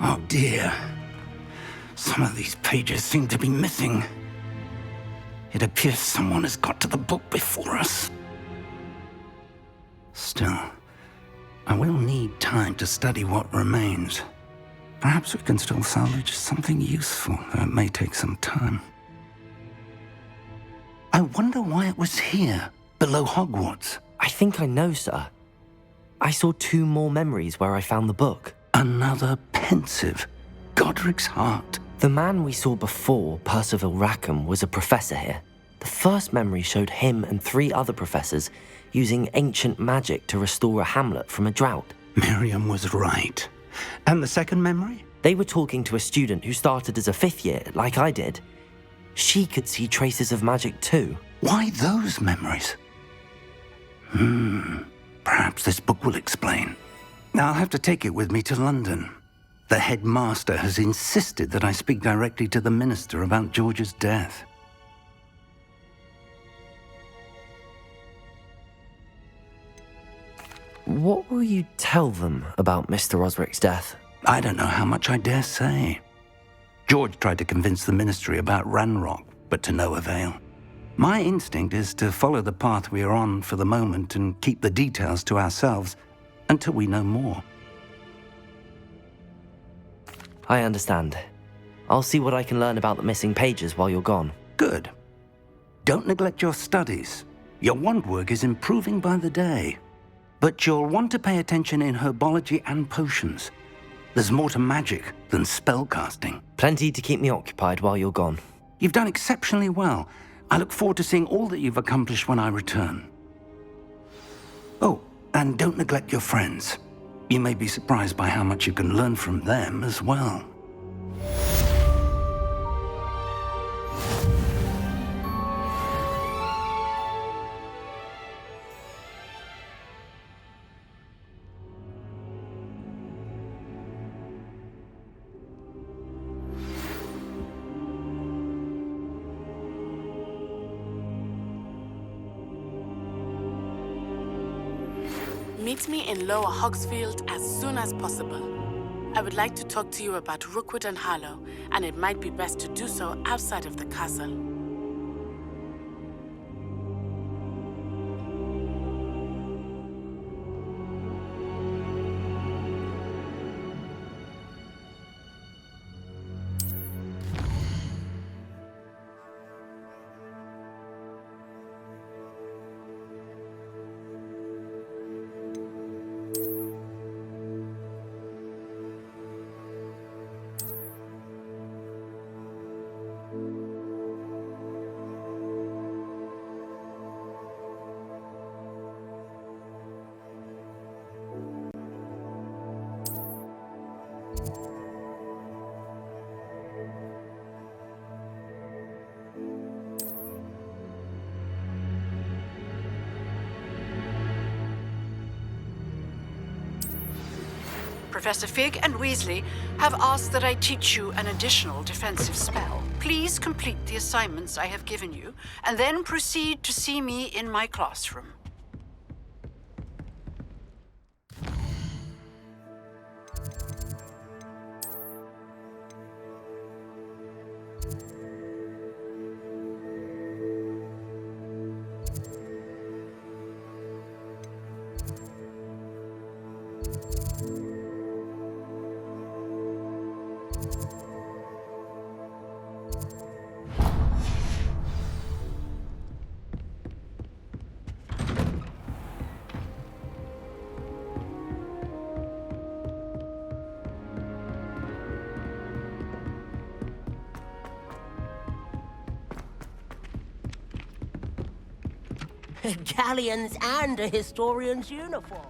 Oh dear. Some of these pages seem to be missing. It appears someone has got to the book before us. Still, I will need time to study what remains. Perhaps we can still salvage something useful, though it may take some time. I wonder why it was here, below Hogwarts. I think I know, sir. I saw 2 more memories where I found the book. Another pensive. Godric's heart. The man we saw before, Percival Rackham, was a professor here. The first memory showed him and 3 other professors using ancient magic to restore a hamlet from a drought. Miriam was right. And the second memory? They were talking to a student who started as a 5th year, like I did. She could see traces of magic too. Why those memories? Perhaps this book will explain. I'll have to take it with me to London. The headmaster has insisted that I speak directly to the minister about George's death. What will you tell them about Mr. Osric's death? I don't know how much I dare say. George tried to convince the ministry about Ranrock, but to no avail. My instinct is to follow the path we are on for the moment and keep the details to ourselves until we know more. I understand. I'll see what I can learn about the missing pages while you're gone. Good. Don't neglect your studies. Your wand work is improving by the day. But you'll want to pay attention in herbology and potions. There's more to magic than spellcasting. Plenty to keep me occupied while you're gone. You've done exceptionally well. I look forward to seeing all that you've accomplished when I return. Oh, and don't neglect your friends. You may be surprised by how much you can learn from them as well. Meet me in Lower Hogsfield as soon as possible. I would like to talk to you about Rookwood and Harlow, and it might be best to do so outside of the castle. Professor Fig and Weasley have asked that I teach you an additional defensive spell. Please complete the assignments I have given you, and then proceed to see me in my classroom. Galleons and a historian's uniform.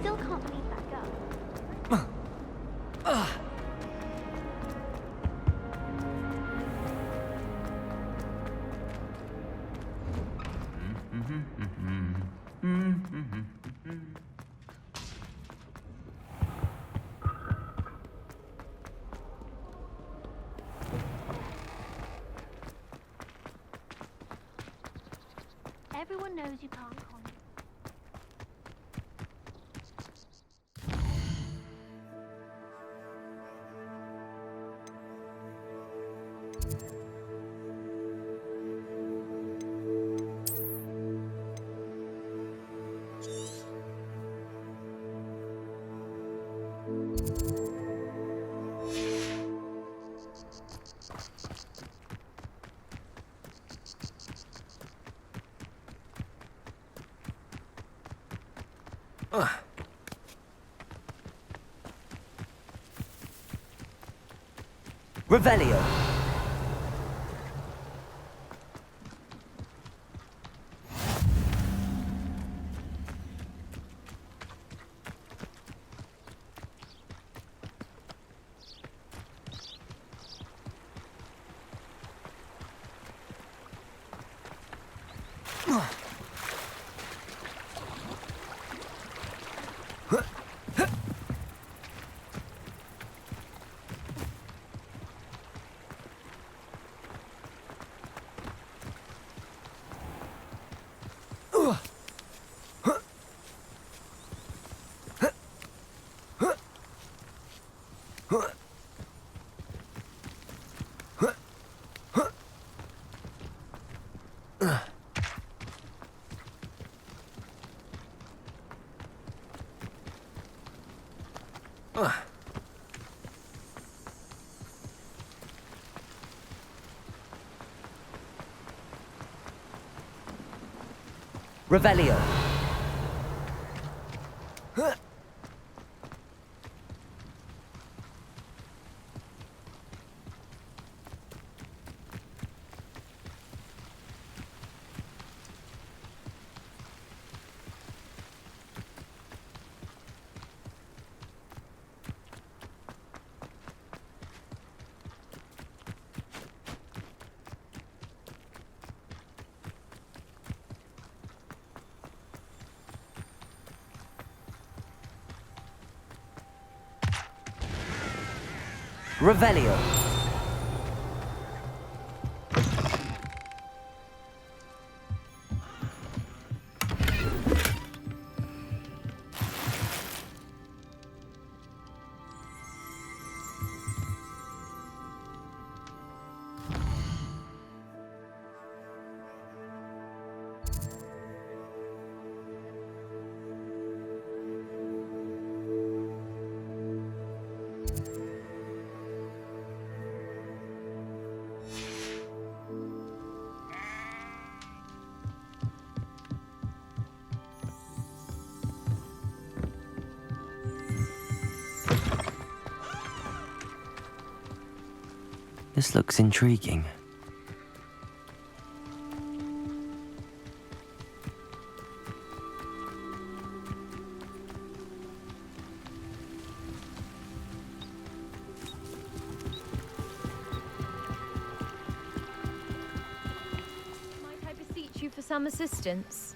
still can't leave that girl. Everyone knows you can't call me. Revelio. Revelio. Revelio. This looks intriguing. Might I beseech you for some assistance?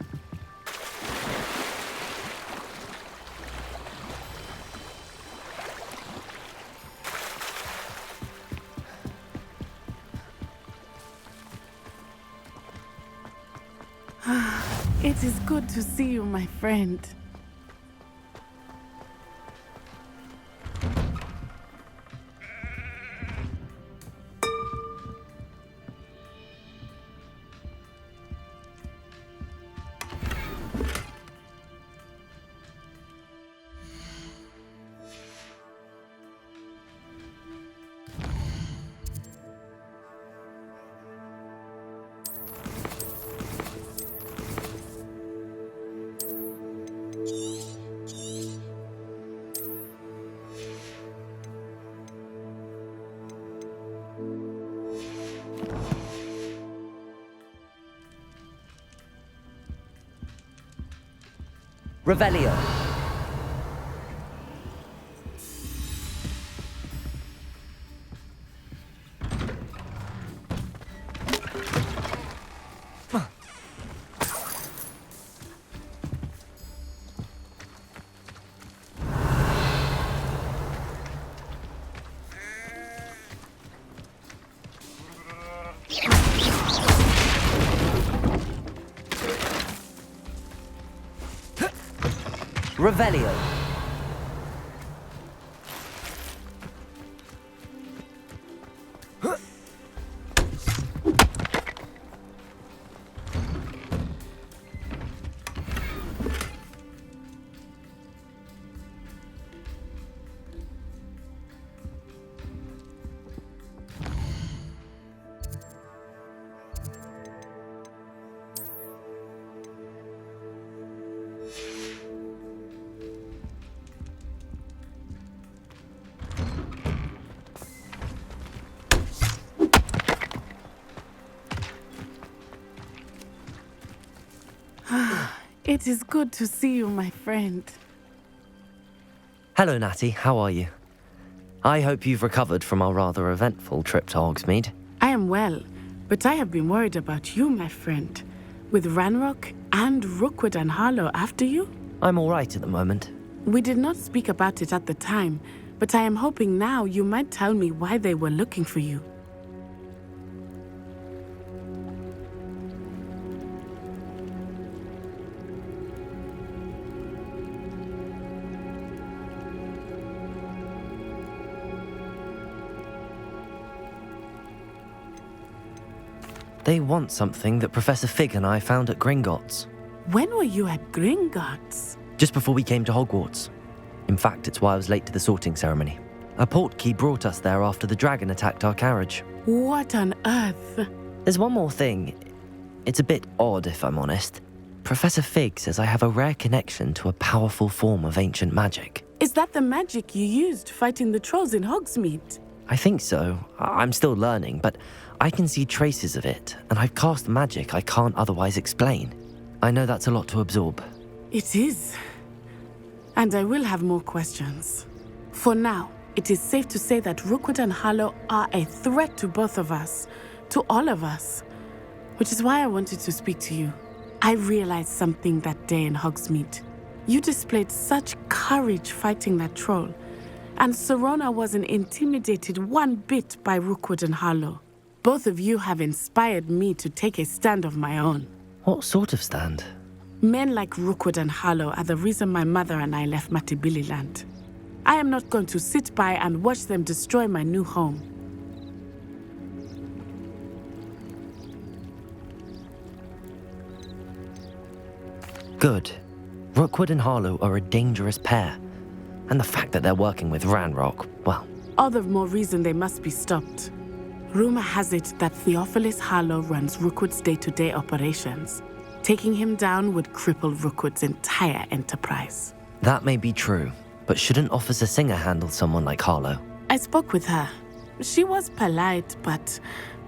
It is good to see you, my friend. Revelio. Revelio. It is good to see you, my friend. Hello, Natty. How are you? I hope you've recovered from our rather eventful trip to Hogsmeade. I am well, but I have been worried about you, my friend. With Ranrock and Rookwood and Harlow after you? I'm all right at the moment. We did not speak about it at the time, but I am hoping now you might tell me why they were looking for you. They want something that Professor Fig and I found at Gringotts. When were you at Gringotts? Just before we came to Hogwarts. In fact, it's why I was late to the sorting ceremony. A portkey brought us there after the dragon attacked our carriage. What on earth? There's one more thing. It's a bit odd, if I'm honest. Professor Fig says I have a rare connection to a powerful form of ancient magic. Is that the magic you used fighting the trolls in Hogsmeade? I think so. I'm still learning, but I can see traces of it, and I've cast magic I can't otherwise explain. I know that's a lot to absorb. It is. And I will have more questions. For now, it is safe to say that Rookwood and Harlow are a threat to both of us, to all of us. Which is why I wanted to speak to you. I realized something that day in Hogsmeade. You displayed such courage fighting that troll, and Serona wasn't intimidated one bit by Rookwood and Harlow. Both of you have inspired me to take a stand of my own. What sort of stand? Men like Rookwood and Harlow are the reason my mother and I left Matibili land. I am not going to sit by and watch them destroy my new home. Good. Rookwood and Harlow are a dangerous pair. And the fact that they're working with Ranrock, well... All the more reason they must be stopped. Rumor has it that Theophilus Harlow runs Rookwood's day-to-day operations. Taking him down would cripple Rookwood's entire enterprise. That may be true, but shouldn't Officer Singer handle someone like Harlow? I spoke with her. She was polite, but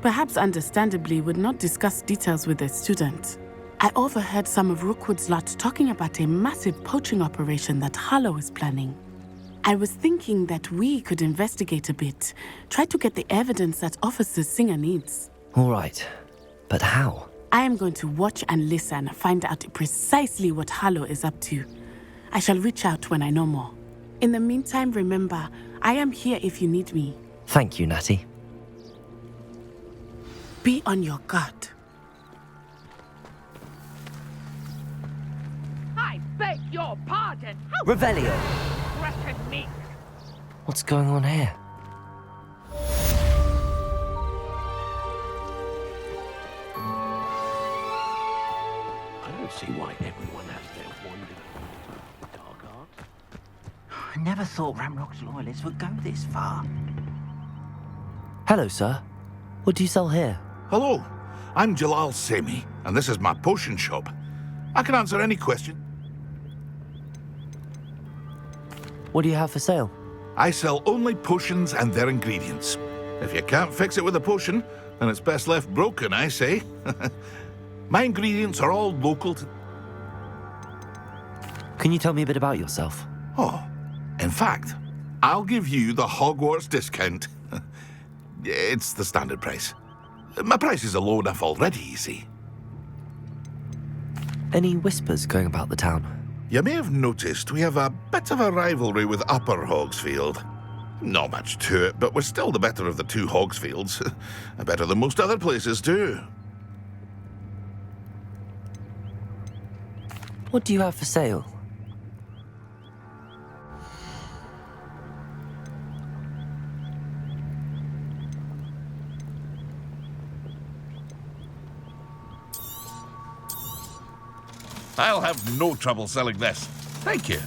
perhaps understandably would not discuss details with a student. I overheard some of Rookwood's lot talking about a massive poaching operation that Harlow is planning. I was thinking that we could investigate a bit, try to get the evidence that Officer Singer needs. All right, but how? I am going to watch and listen, find out precisely what Harlow is up to. I shall reach out when I know more. In the meantime, remember, I am here if you need me. Thank you, Natty. Be on your guard. I beg your pardon. How Revelio. threaten me? What's going on here? I don't see why everyone has their wonderful dark arts. I never thought Ramrock's loyalists would go this far. Hello, sir. What do you sell here? Hello, I'm Jalal Semi, and this is my potion shop. I can answer any question. What do you have for sale? I sell only potions and their ingredients. If you can't fix it with a potion, then it's best left broken, I say. My ingredients are all local to... Can you tell me a bit about yourself? Oh, in fact, I'll give you the Hogwarts discount. It's the standard price. My prices are low enough already, you see. Any whispers going about the town? You may have noticed we have a bit of a rivalry with Upper Hogsfield. Not much to it, but we're still the better of the two Hogsfields. Better than most other places, too. What do you have for sale? I'll have no trouble selling this. Thank you.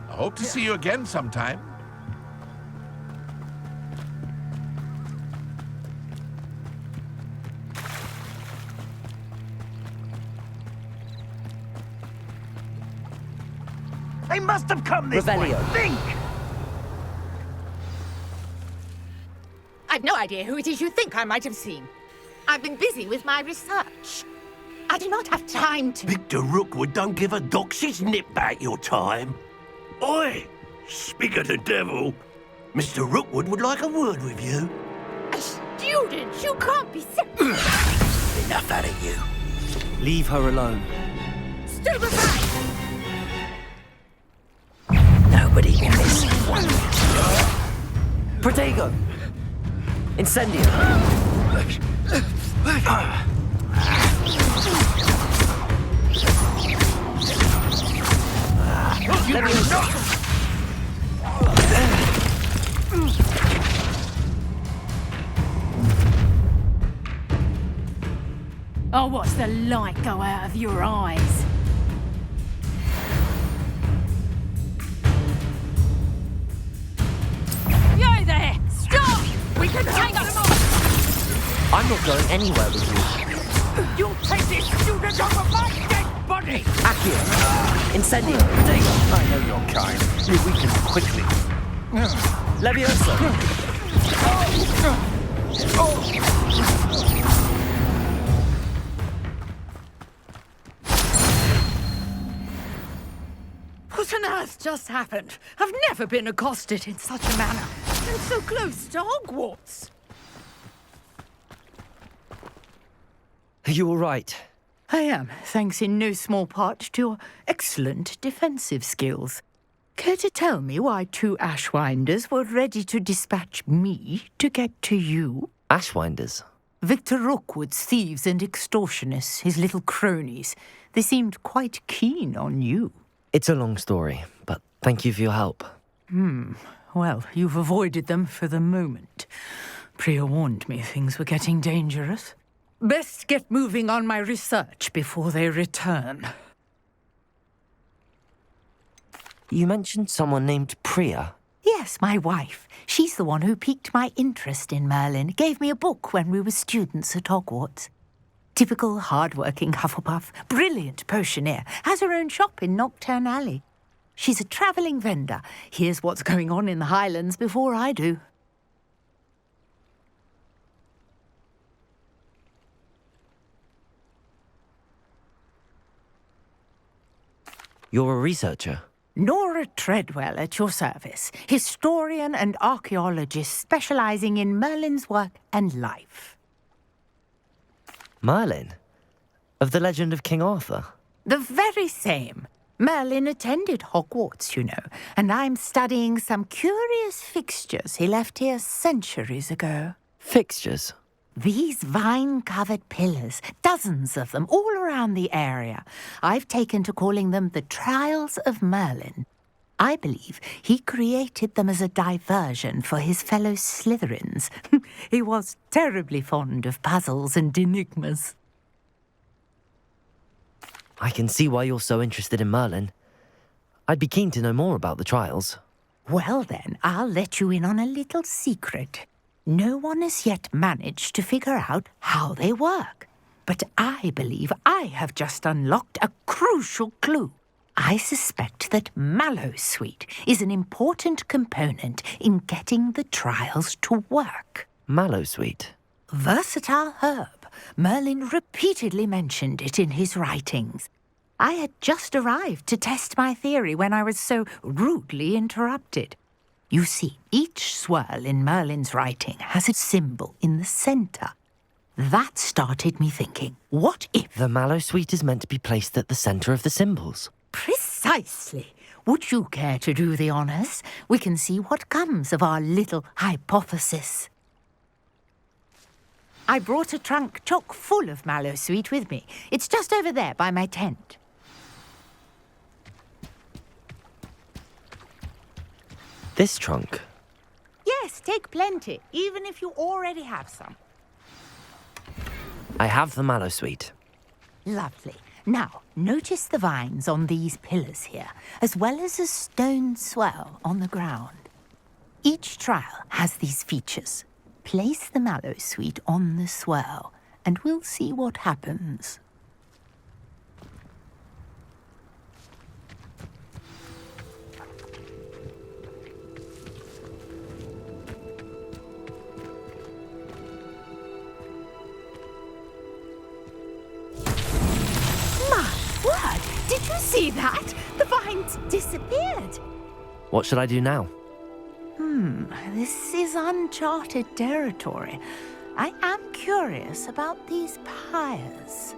I hope to see you again sometime. They must have come this Revelio. way. Think! I've no idea who it is you think I might have seen. I've been busy with my research. I do not have time to... Victor Rookwood don't give a doxy's nip back your time. Oi! Speak of the devil. Mr. Rookwood would like a word with you. A student? You can't be so... Enough out of you. Leave her alone. Stupefy! Nobody will miss one. Protego! Incendio! Oh, watch the light go out of your eyes. You there! Stop! We can take them off! I'm not going anywhere with you. You'll take this student over my dead body! Accio! Incendio! Protego! I know your kind. You weaken quickly. Leviosa! What on earth just happened? I've never been accosted in such a manner. And so close to Hogwarts. Are you all right? I am, thanks in no small part to your excellent defensive skills. Care to tell me why 2 Ashwinders were ready to dispatch me to get to you? Ashwinders? Victor Rookwood's thieves and extortionists, his little cronies. They seemed quite keen on you. It's a long story, but thank you for your help. Well, you've avoided them for the moment. Priya warned me things were getting dangerous. Best get moving on my research before they return. You mentioned someone named Priya. Yes, my wife. She's the one who piqued my interest in Merlin. Gave me a book when we were students at Hogwarts. Typical hard-working Hufflepuff, brilliant potioneer, has her own shop in Knockturn Alley. She's a travelling vendor. Hears what's going on in the Highlands before I do. You're a researcher? Nora Treadwell at your service, historian and archaeologist specialising in Merlin's work and life. Merlin? Of the legend of King Arthur? The very same. Merlin attended Hogwarts, you know, and I'm studying some curious fixtures he left here centuries ago. Fixtures? These vine-covered pillars, dozens of them, all around the area. I've taken to calling them the Trials of Merlin. I believe he created them as a diversion for his fellow Slytherins. He was terribly fond of puzzles and enigmas. I can see why you're so interested in Merlin. I'd be keen to know more about the trials. Well then, I'll let you in on a little secret. No one has yet managed to figure out how they work. But I believe I have just unlocked a crucial clue. I suspect that Mallowsweet is an important component in getting the trials to work. Mallowsweet? Versatile herb. Merlin repeatedly mentioned it in his writings. I had just arrived to test my theory when I was so rudely interrupted. You see, each swirl in Merlin's writing has a symbol in the center. That started me thinking, what if... The mallow sweet is meant to be placed at the center of the symbols. Precisely. Would you care to do the honors? We can see what comes of our little hypothesis. I brought a trunk chock full of mallow sweet with me. It's just over there by my tent. This trunk? Yes, take plenty, even if you already have some. I have the mallow sweet. Lovely. Now, notice the vines on these pillars here, as well as a stone swell on the ground. Each trial has these features. Place the mallow sweet on the swell, and we'll see what happens. Did you see that? The vines disappeared. What should I do now? This is uncharted territory. I am curious about these pyres.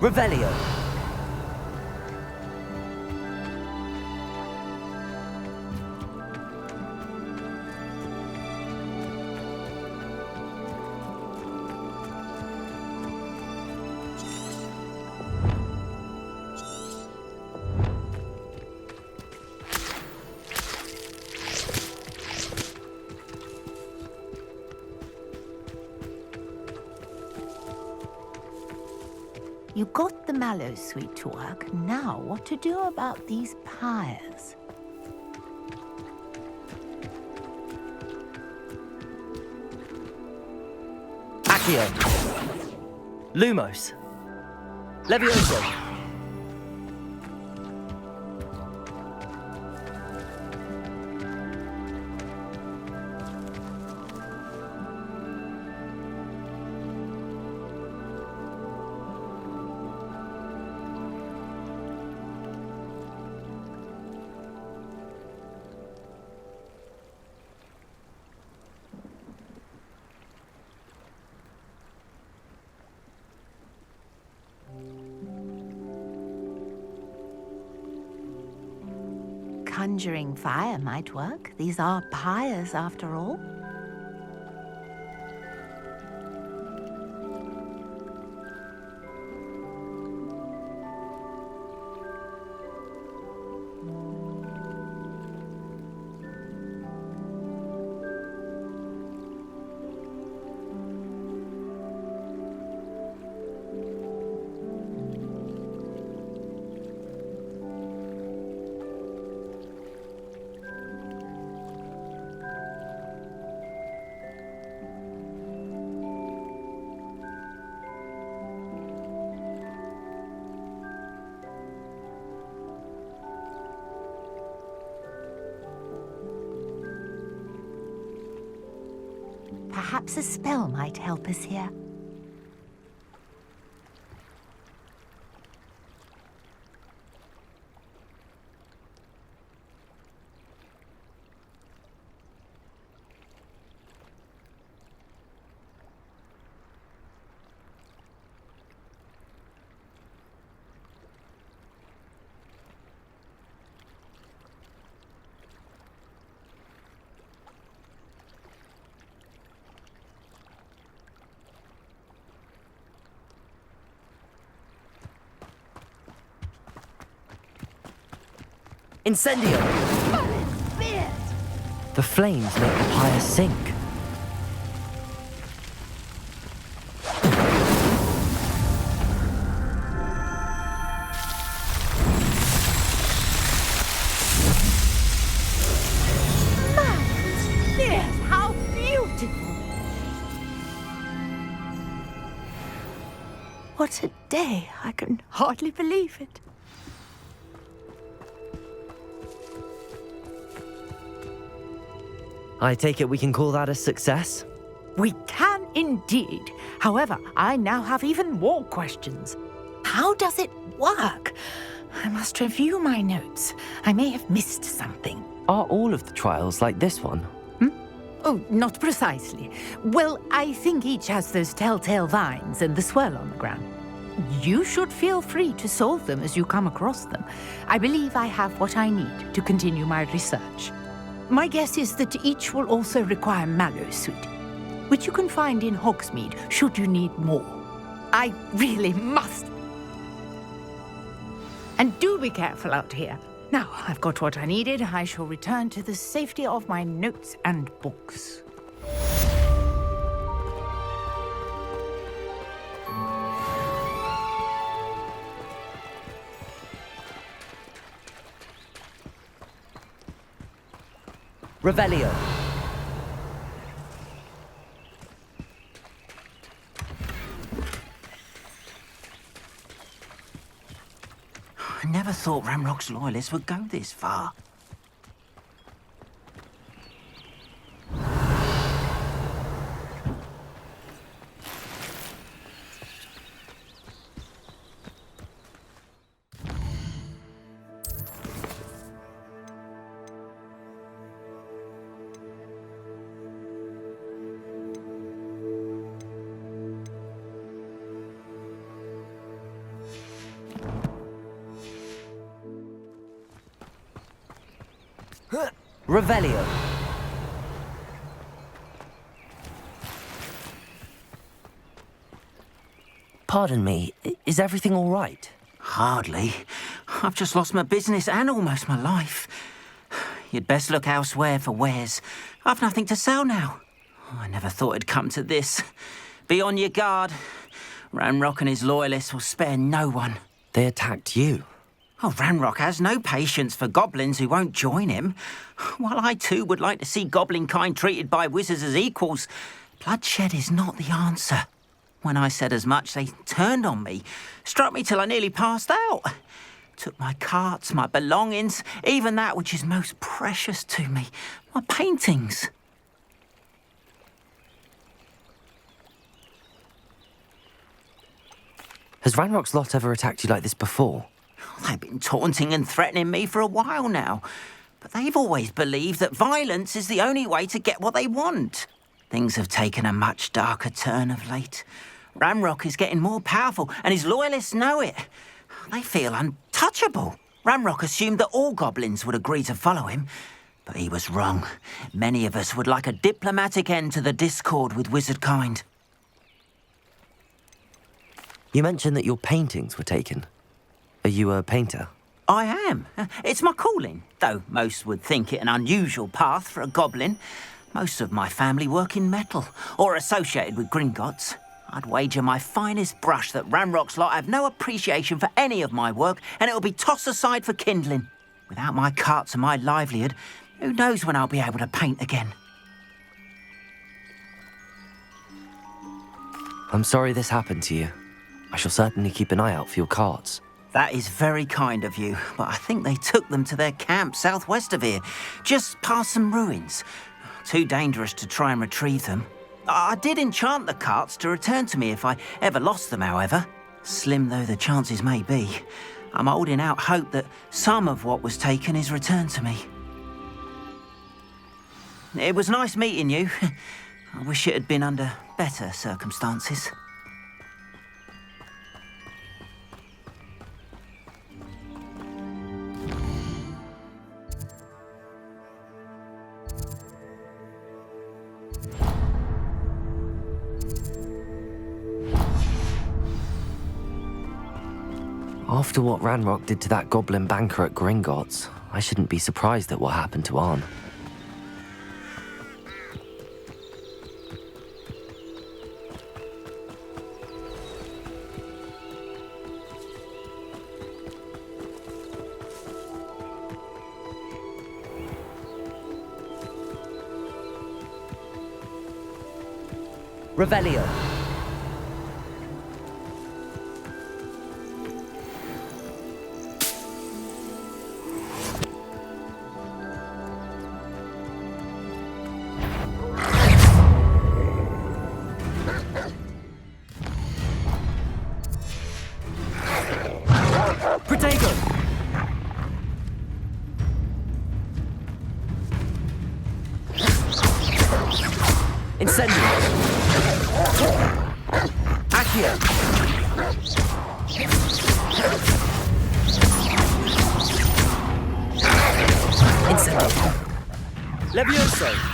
Revelio. You got the mallow sweet to work. Now, what to do about these pyres? Accio. Lumos. Levioso. Conjuring fire might work. These are pyres, after all. Perhaps a spell might help us here. Incendio! The flames make the pyre sink. Yes, how beautiful! What a day! I can hardly believe it. I take it we can call that a success? We can indeed. However, I now have even more questions. How does it work. I must review my notes. I may have missed something. Are all of the trials like this one? Oh, not precisely. Well, I think each has those telltale vines and the swirl on the ground. You should feel free to solve them as you come across them. I believe I have what I need to continue my research. My guess is that each will also require mallow sweet, which you can find in Hogsmeade should you need more. I really must. And do be careful out here. Now, I've got what I needed. I shall return to the safety of my notes and books. Revelio. I never thought Ranrock's loyalists would go this far. Revelio. Pardon me, is everything all right? Hardly. I've just lost my business and almost my life. You'd best look elsewhere for wares. I've nothing to sell now. I never thought it'd come to this. Be on your guard. Ranrock and his loyalists will spare no one. They attacked you? Oh, Ranrock has no patience for goblins who won't join him. While I too would like to see goblin kind treated by wizards as equals, bloodshed is not the answer. When I said as much, they turned on me, struck me till I nearly passed out. Took my carts, my belongings, even that which is most precious to me, my paintings. Has Ranrock's lot ever attacked you like this before? They've been taunting and threatening me for a while now, but they've always believed that violence is the only way to get what they want. Things have taken a much darker turn of late. Ranrock is getting more powerful, and his loyalists know it. They feel untouchable. Ranrock assumed that all goblins would agree to follow him, but he was wrong. Many of us would like a diplomatic end to the discord with wizard kind. You mentioned that your paintings were taken. Are you a painter? I am. It's my calling, though most would think it an unusual path for a goblin. Most of my family work in metal, or associated with Gringotts. I'd wager my finest brush that Ranrock's lot have no appreciation for any of my work, and it'll be tossed aside for kindling. Without my carts and my livelihood, who knows when I'll be able to paint again. I'm sorry this happened to you. I shall certainly keep an eye out for your carts. That is very kind of you, but I think they took them to their camp southwest of here, just past some ruins. Too dangerous to try and retrieve them. I did enchant the carts to return to me if I ever lost them, however. Slim though the chances may be, I'm holding out hope that some of what was taken is returned to me. It was nice meeting you. I wish it had been under better circumstances. After what Ranrock did to that goblin banker at Gringotts, I shouldn't be surprised at what happened to Arn. Revelio. Incendio! Accio! Incendio! Levioso!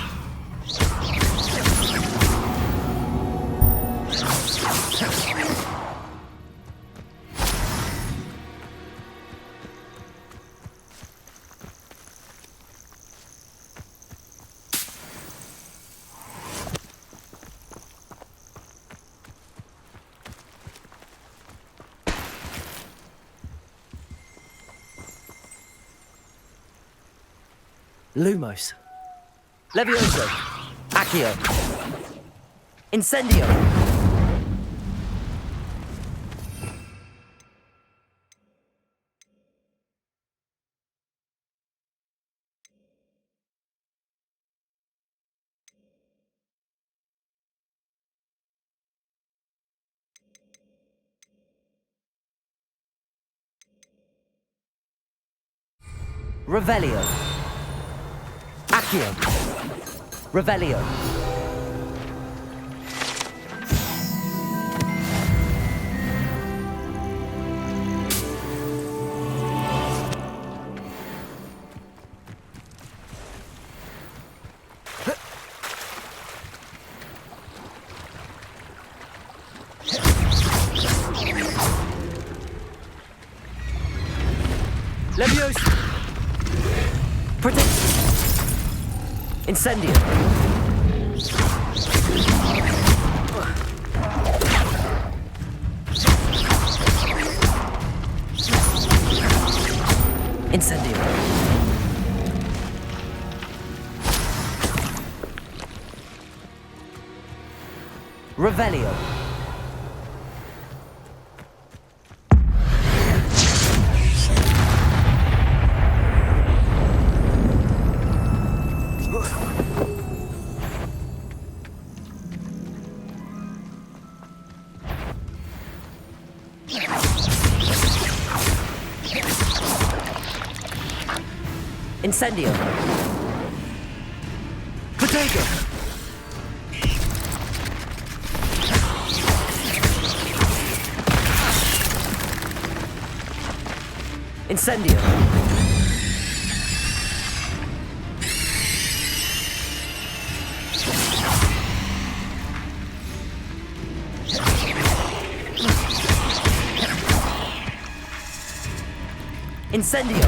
Lumos. Levioso. Accio. Incendio. Revelio. Accio. Revelio. Levioso. Protect. Incendio. Incendio. Revelio. Incendio. Potato. Incendio. Incendio.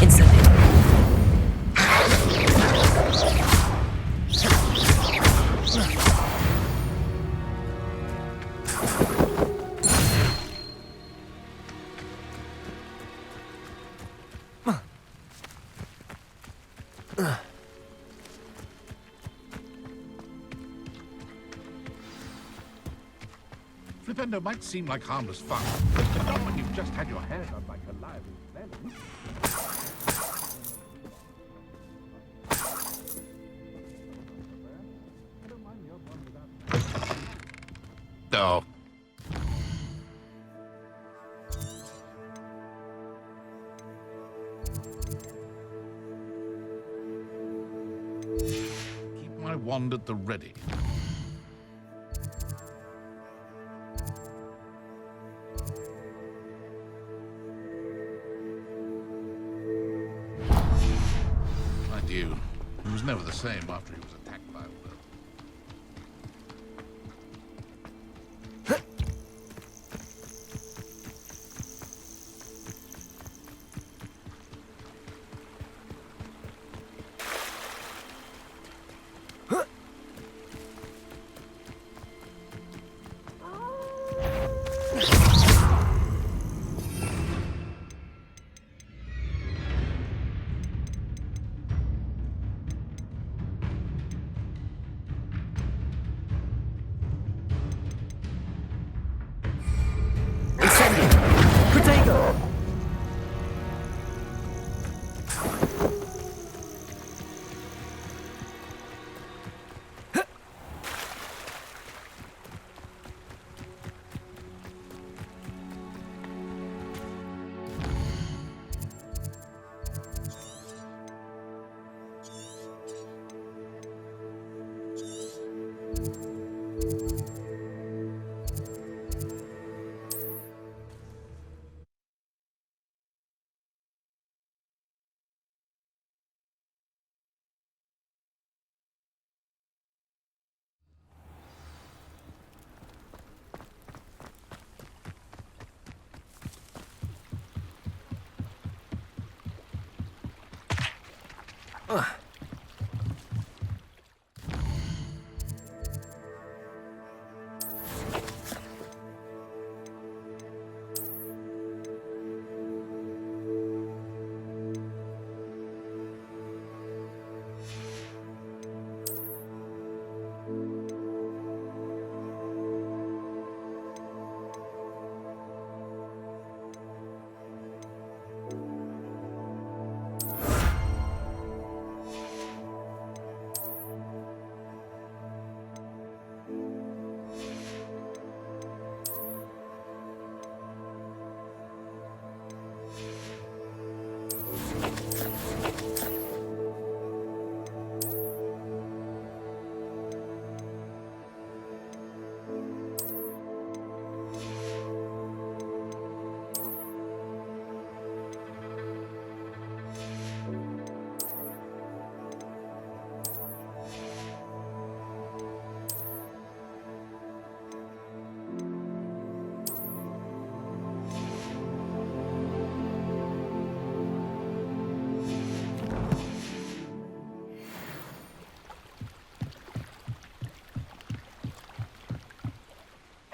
Incendio. Flipendo might seem like harmless fun, but not when you've just had your hair done like a lively felon. Oh. Keep my wand at the ready. Mind you, he was never the same after he was attacked by a will.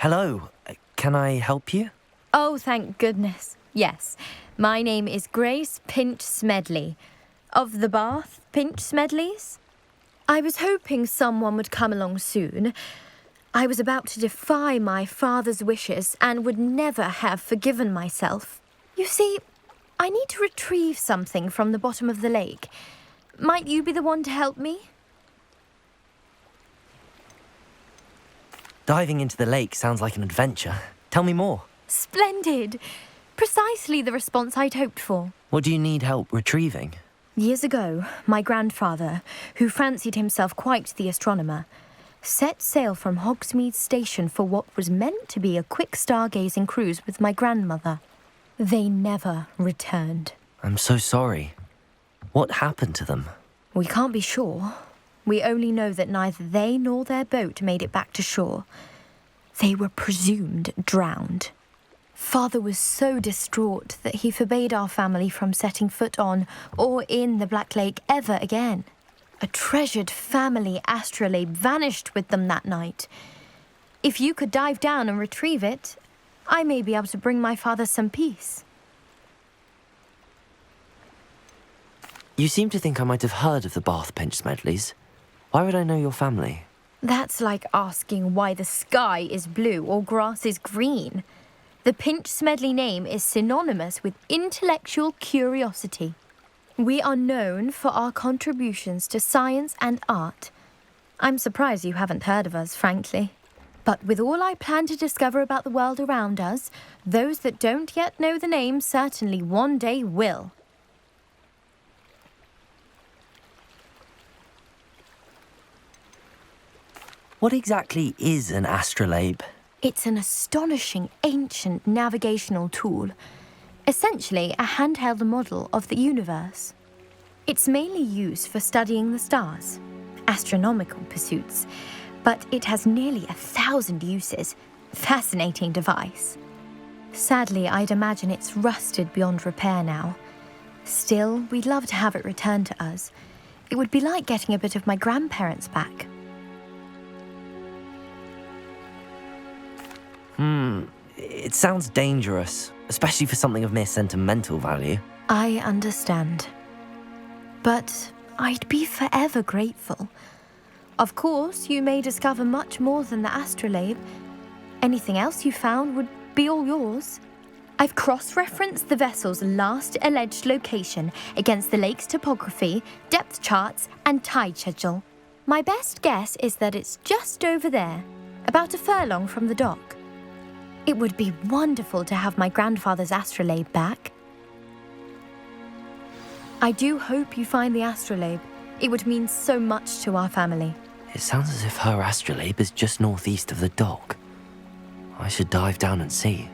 Hello, can I help you? Oh, thank goodness. Yes. My name is Grace Pinch Smedley, of the Bath Pinch Smedleys. I was hoping someone would come along soon. I was about to defy my father's wishes and would never have forgiven myself. You see, I need to retrieve something from the bottom of the lake. Might you be the one to help me? Diving into the lake sounds like an adventure. Tell me more. Splendid! Precisely the response I'd hoped for. What do you need help retrieving? Years ago, my grandfather, who fancied himself quite the astronomer, set sail from Hogsmeade Station for what was meant to be a quick stargazing cruise with my grandmother. They never returned. I'm so sorry. What happened to them? We can't be sure. We only know that neither they nor their boat made it back to shore. They were presumed drowned. Father was so distraught that he forbade our family from setting foot on or in the Black Lake ever again. A treasured family astrolabe vanished with them that night. If you could dive down and retrieve it, I may be able to bring my father some peace. You seem to think I might have heard of the Bath Pinch Smedleys. Why would I know your family? That's like asking why the sky is blue or grass is green. The Pinch Smedley name is synonymous with intellectual curiosity. We are known for our contributions to science and art. I'm surprised you haven't heard of us, frankly. But with all I plan to discover about the world around us, those that don't yet know the name certainly one day will. What exactly is an astrolabe? It's an astonishing ancient navigational tool, essentially a handheld model of the universe. It's mainly used for studying the stars, astronomical pursuits, but it has nearly 1,000 uses. Fascinating device. Sadly, I'd imagine it's rusted beyond repair now. Still, we'd love to have it returned to us. It would be like getting a bit of my grandparents back. It sounds dangerous, especially for something of mere sentimental value. I understand. But I'd be forever grateful. Of course, you may discover much more than the astrolabe. Anything else you found would be all yours. I've cross-referenced the vessel's last alleged location against the lake's topography, depth charts, and tide schedule. My best guess is that it's just over there, about a furlong from the dock. It would be wonderful to have my grandfather's astrolabe back. I do hope you find the astrolabe. It would mean so much to our family. It sounds as if her astrolabe is just northeast of the dock. I should dive down and see.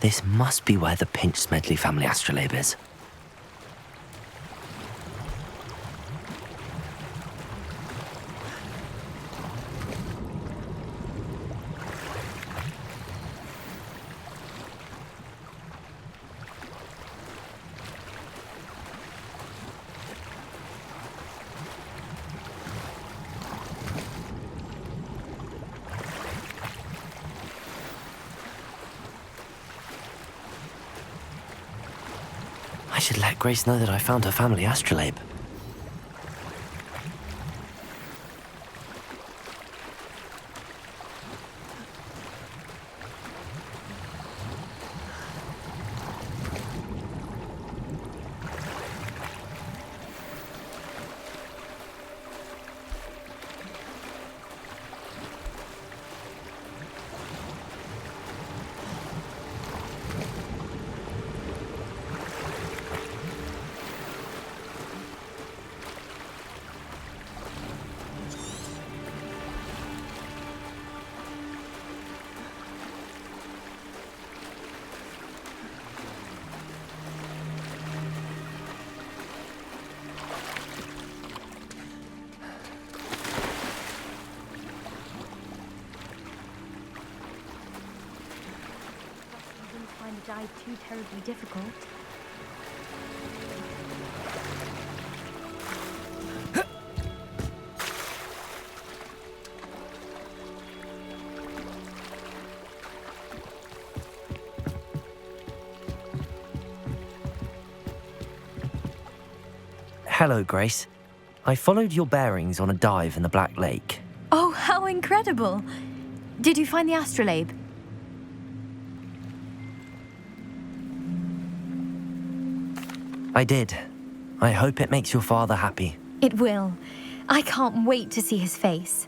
This must be where the Pinch-Smedley family astrolabe is. I should let Grace know that I found her family astrolabe. Dive too terribly difficult. Hello, Grace. I followed your bearings on a dive in the Black Lake. Oh, how incredible! Did you find the astrolabe? I did. I hope it makes your father happy. It will. I can't wait to see his face.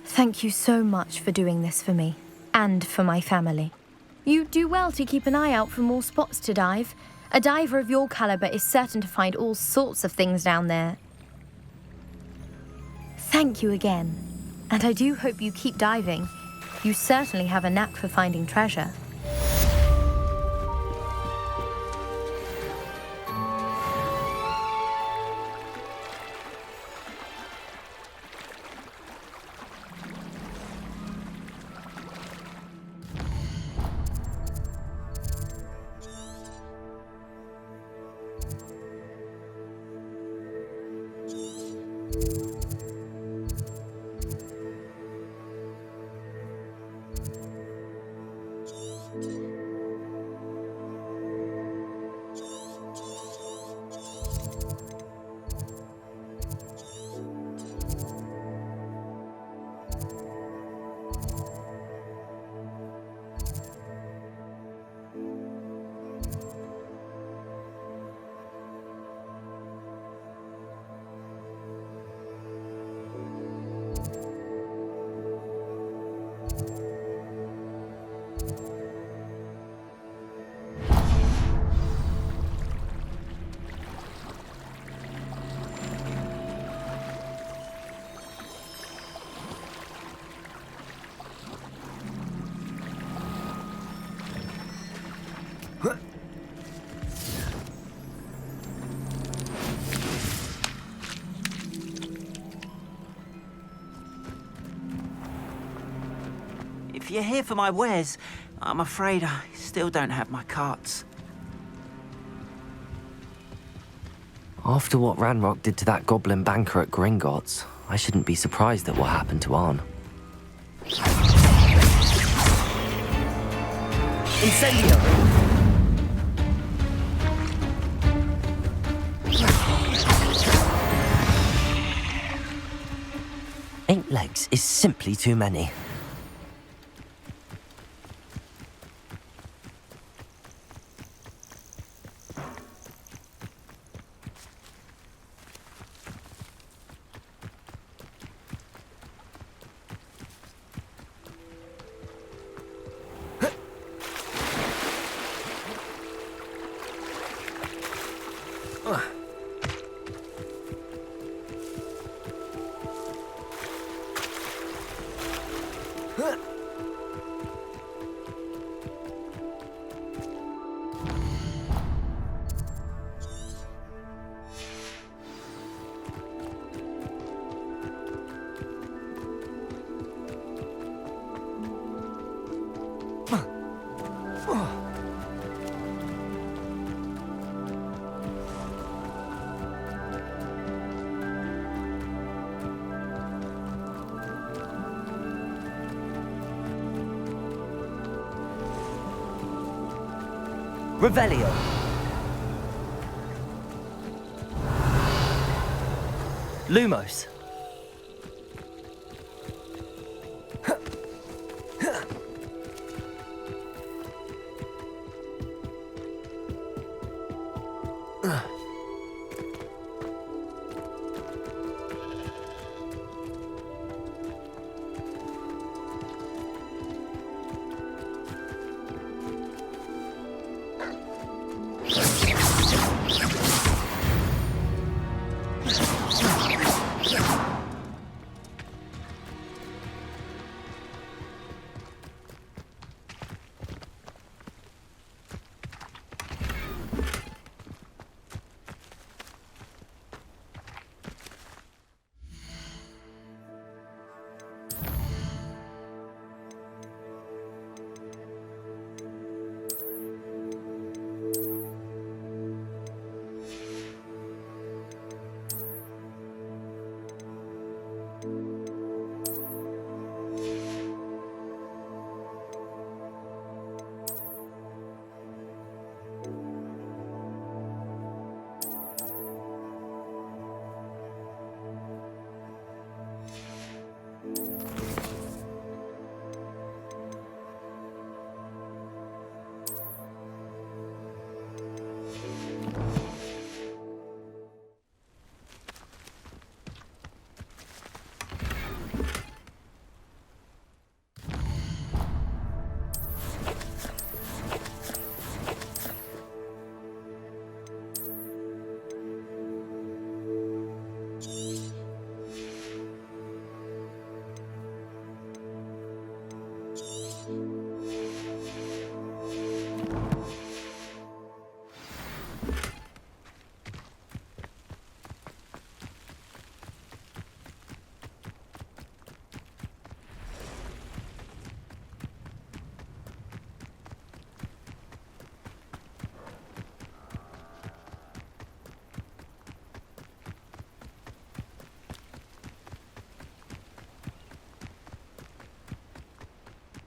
Thank you so much for doing this for me, and for my family. You do well to keep an eye out for more spots to dive. A diver of your caliber is certain to find all sorts of things down there. Thank you again. And I do hope you keep diving. You certainly have a knack for finding treasure. If you're here for my wares, I'm afraid I still don't have my carts. After what Ranrock did to that goblin banker at Gringotts, I shouldn't be surprised at what happened to Arn. Incendio! Eight legs is simply too many. Revelio. Lumos.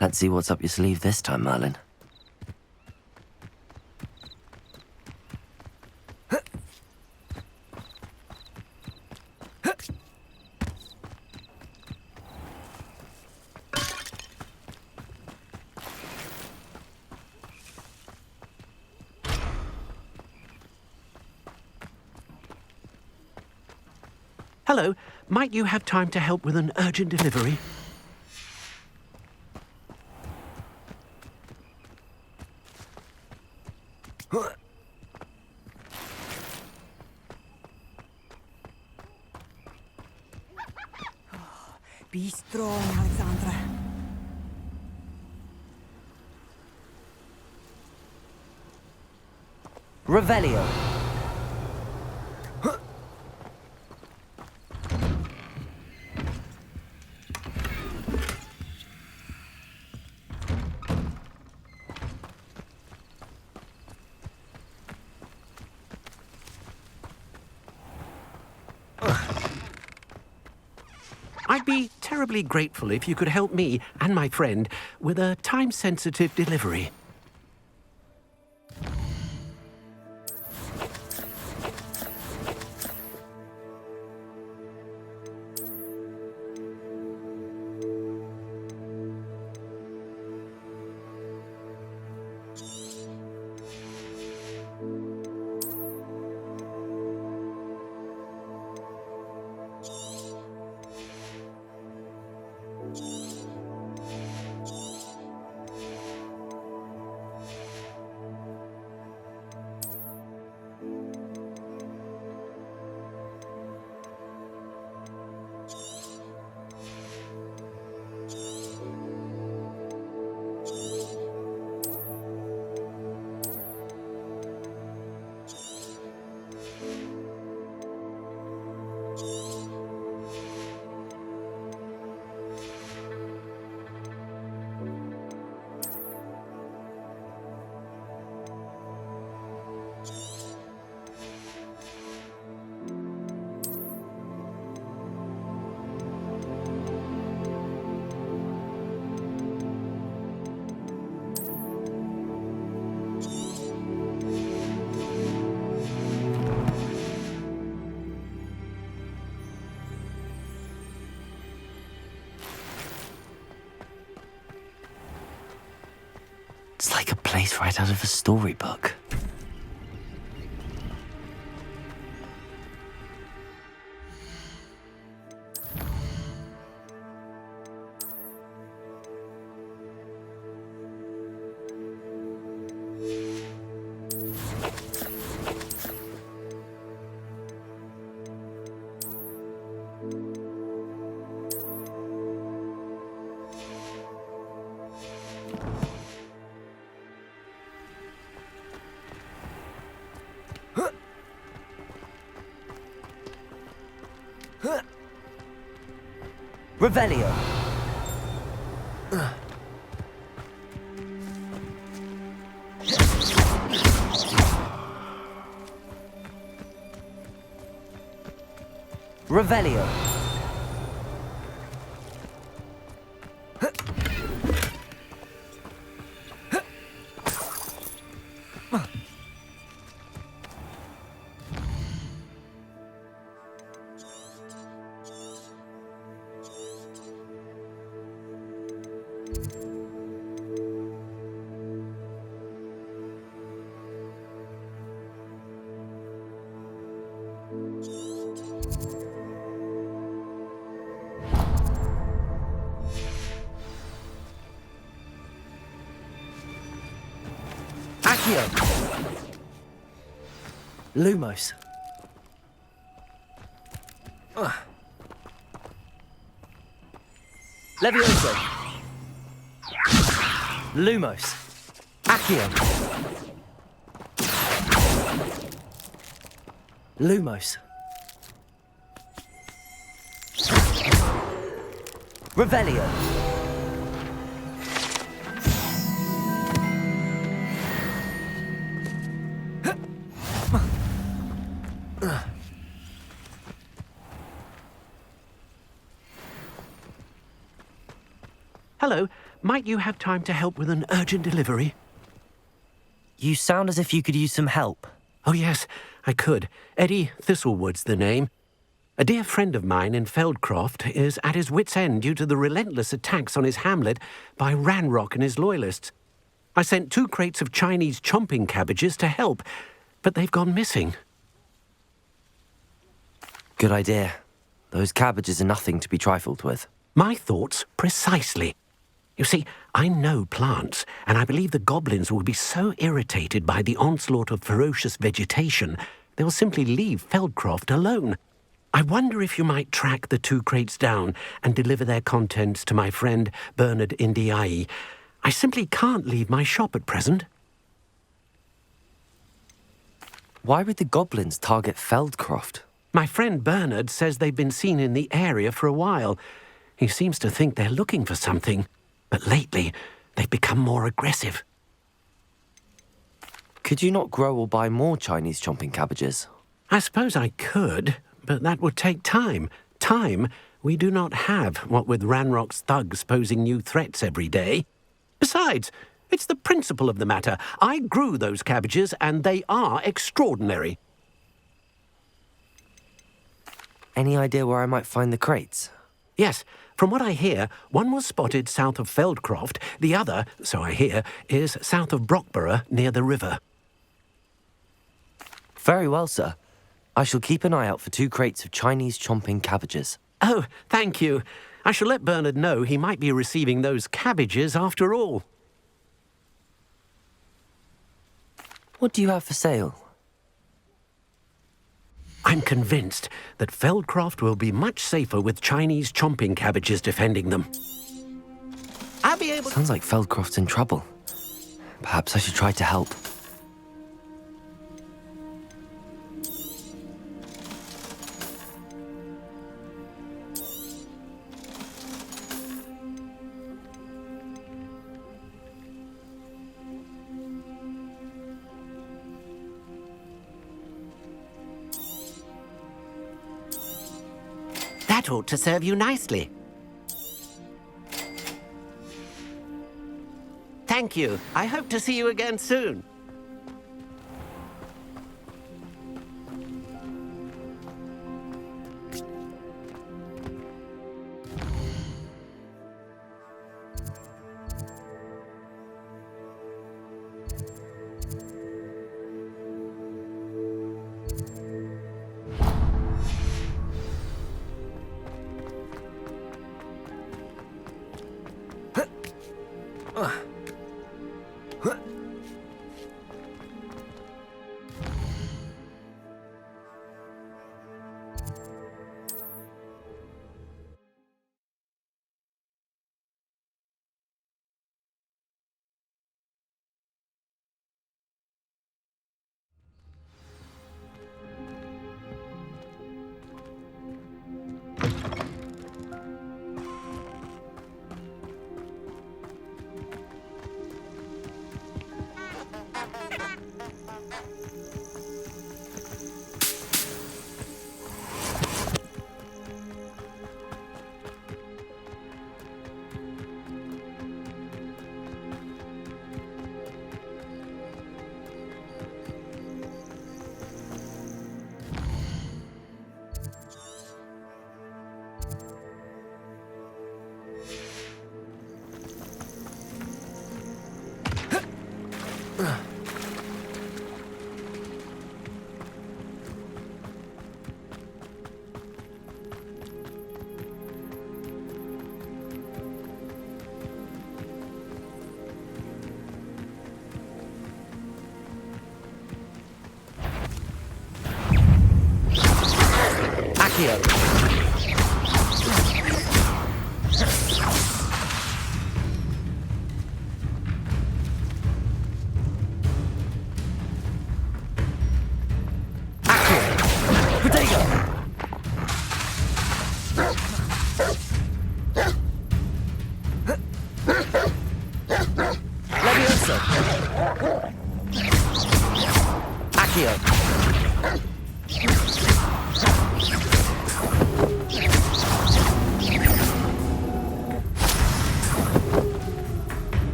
Let's see what's up your sleeve this time, Merlin. Hello, might you have time to help with an urgent delivery? Be strong, Alexandra. Revelio. I'd be terribly grateful if you could help me and my friend with a time-sensitive delivery. It's like a place right out of a storybook. Revelio. Revelio. Accio. Lumos. Levioso. Lumos. Accio. Lumos. Revelio. Hello. Might you have time to help with an urgent delivery? You sound as if you could use some help. Oh, yes, I could. Eddie Thistlewood's the name. A dear friend of mine in Feldcroft is at his wit's end due to the relentless attacks on his hamlet by Ranrock and his loyalists. I sent 2 crates of Chinese chomping cabbages to help, but they've gone missing. Good idea. Those cabbages are nothing to be trifled with. My thoughts precisely. You see, I know plants, and I believe the goblins will be so irritated by the onslaught of ferocious vegetation, they'll simply leave Feldcroft alone. I wonder if you might track the 2 crates down and deliver their contents to my friend Bernard Indiai. I simply can't leave my shop at present. Why would the goblins target Feldcroft? My friend Bernard says they've been seen in the area for a while. He seems to think they're looking for something, but lately they've become more aggressive. Could you not grow or buy more Chinese chomping cabbages? I suppose I could, but that would take time. Time we do not have, what with Ranrock's thugs posing new threats every day. Besides, it's the principle of the matter. I grew those cabbages, and they are extraordinary. Any idea where I might find the crates? Yes, from what I hear, one was spotted south of Feldcroft, the other, so I hear, is south of Brockborough near the river. Very well, sir. I shall keep an eye out for 2 crates of Chinese chomping cabbages. Oh, thank you. I shall let Bernard know he might be receiving those cabbages after all. What do you have for sale? I'm convinced that Feldcroft will be much safer with Chinese chomping cabbages defending them. I'll be able... Sounds like Feldcroft's in trouble. Perhaps I should try to help. That ought to serve you nicely. Thank you. I hope to see you again soon. Accio.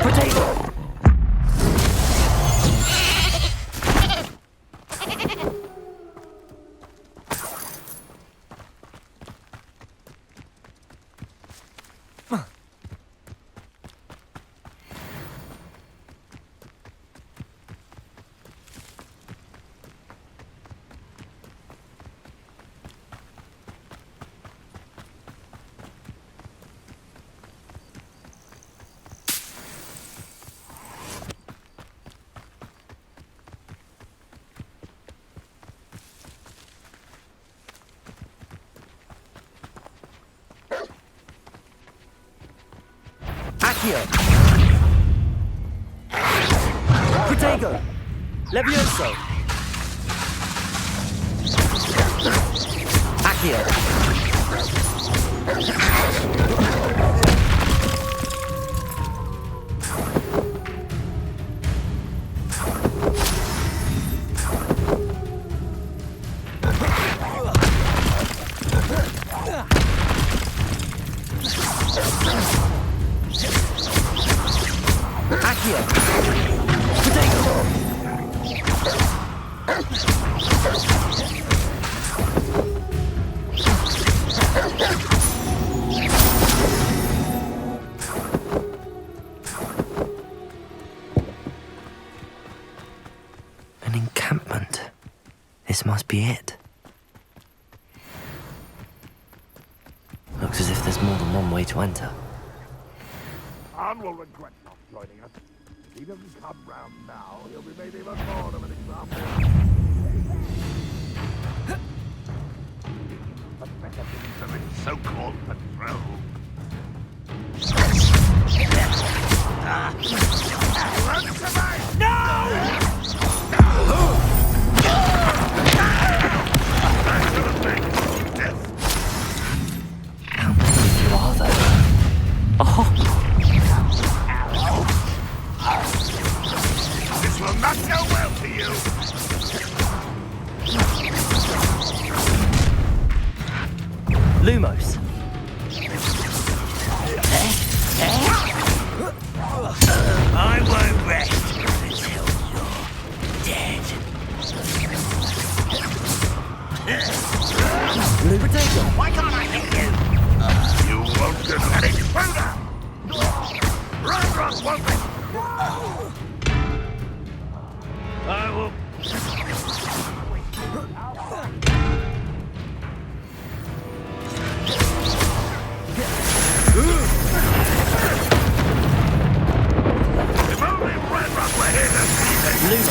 Potato! Accio! Protego! Levioso! Accio! Accio! Potato! An encampment. This must be it. Looks as if there's more than one way to enter. Anne will regret not joining us. If he doesn't come round now, he'll be made even more of an example. But better things than its so-called patrol. Run to my... No! How many of you are there? Oh! This will not go well for you. Lumos! I won't rest until you're dead. Potato! Why can't I hit you? You won't get any further. Run, won't it? I will... If only Red Rock were here to see this.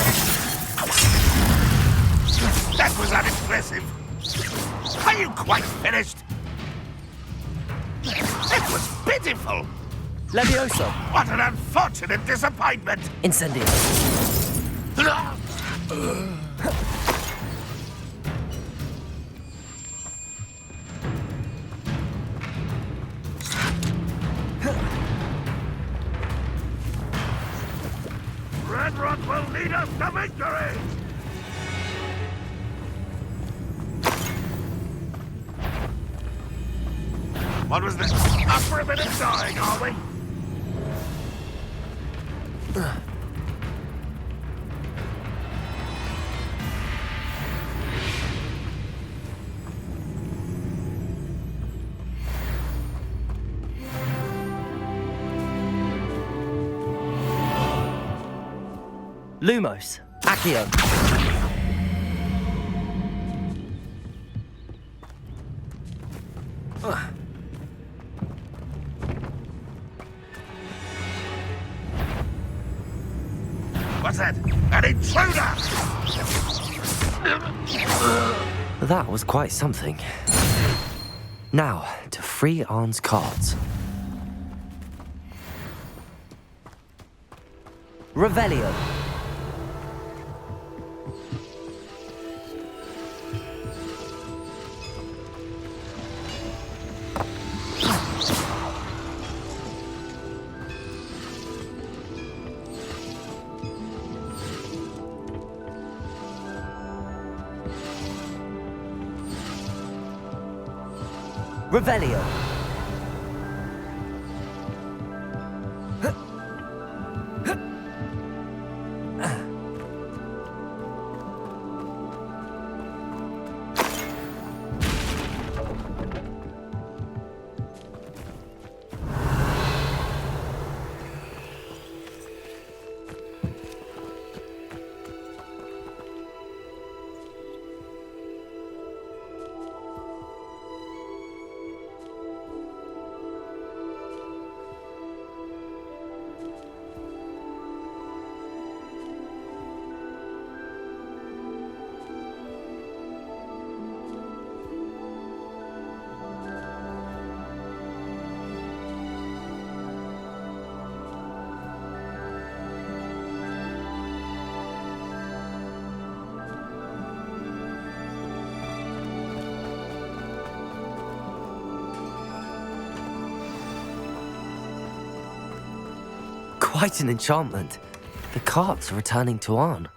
That was unimpressive. Are you quite finished? It was pitiful. Levioso! What an unfortunate disappointment. Incendio! Red Rock will lead us to victory! What was this? Up for a bit of dying, are we? Lumos! Accio! What's that? An intruder! That was quite something. Now, to free Arne's cards. Revelio! Revelio! Quite an enchantment. The carts are returning to Arn.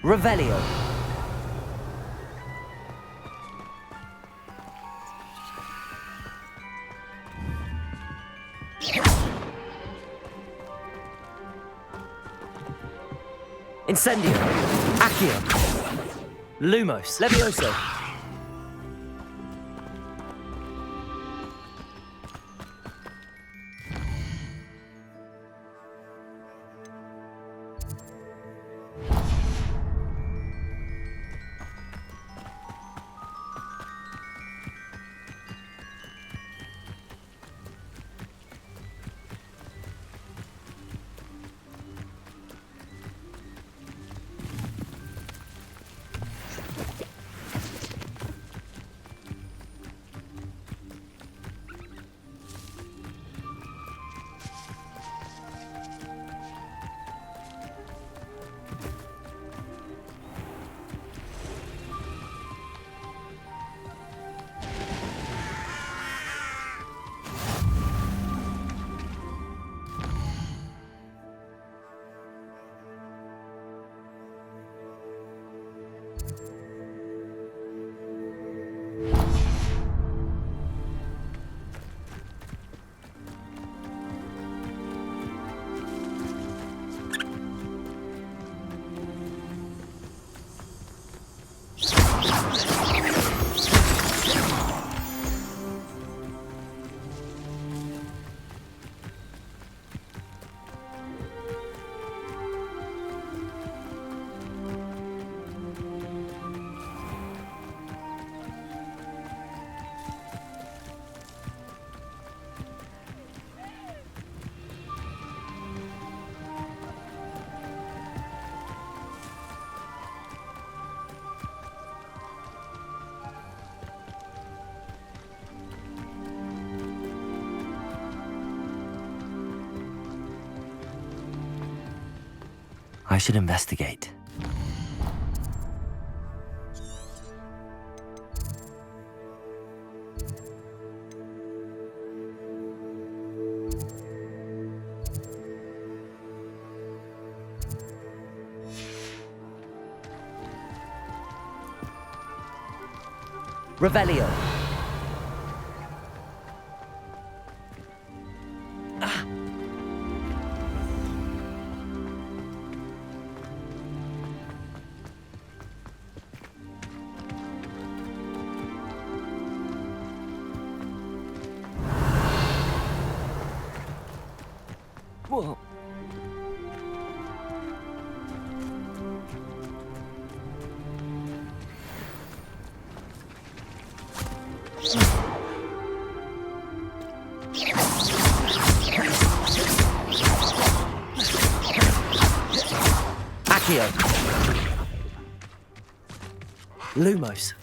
Revelio. Incendio. Accio. Lumos. Levioso. I should investigate. Revelio. Whoa. Accio. Lumos.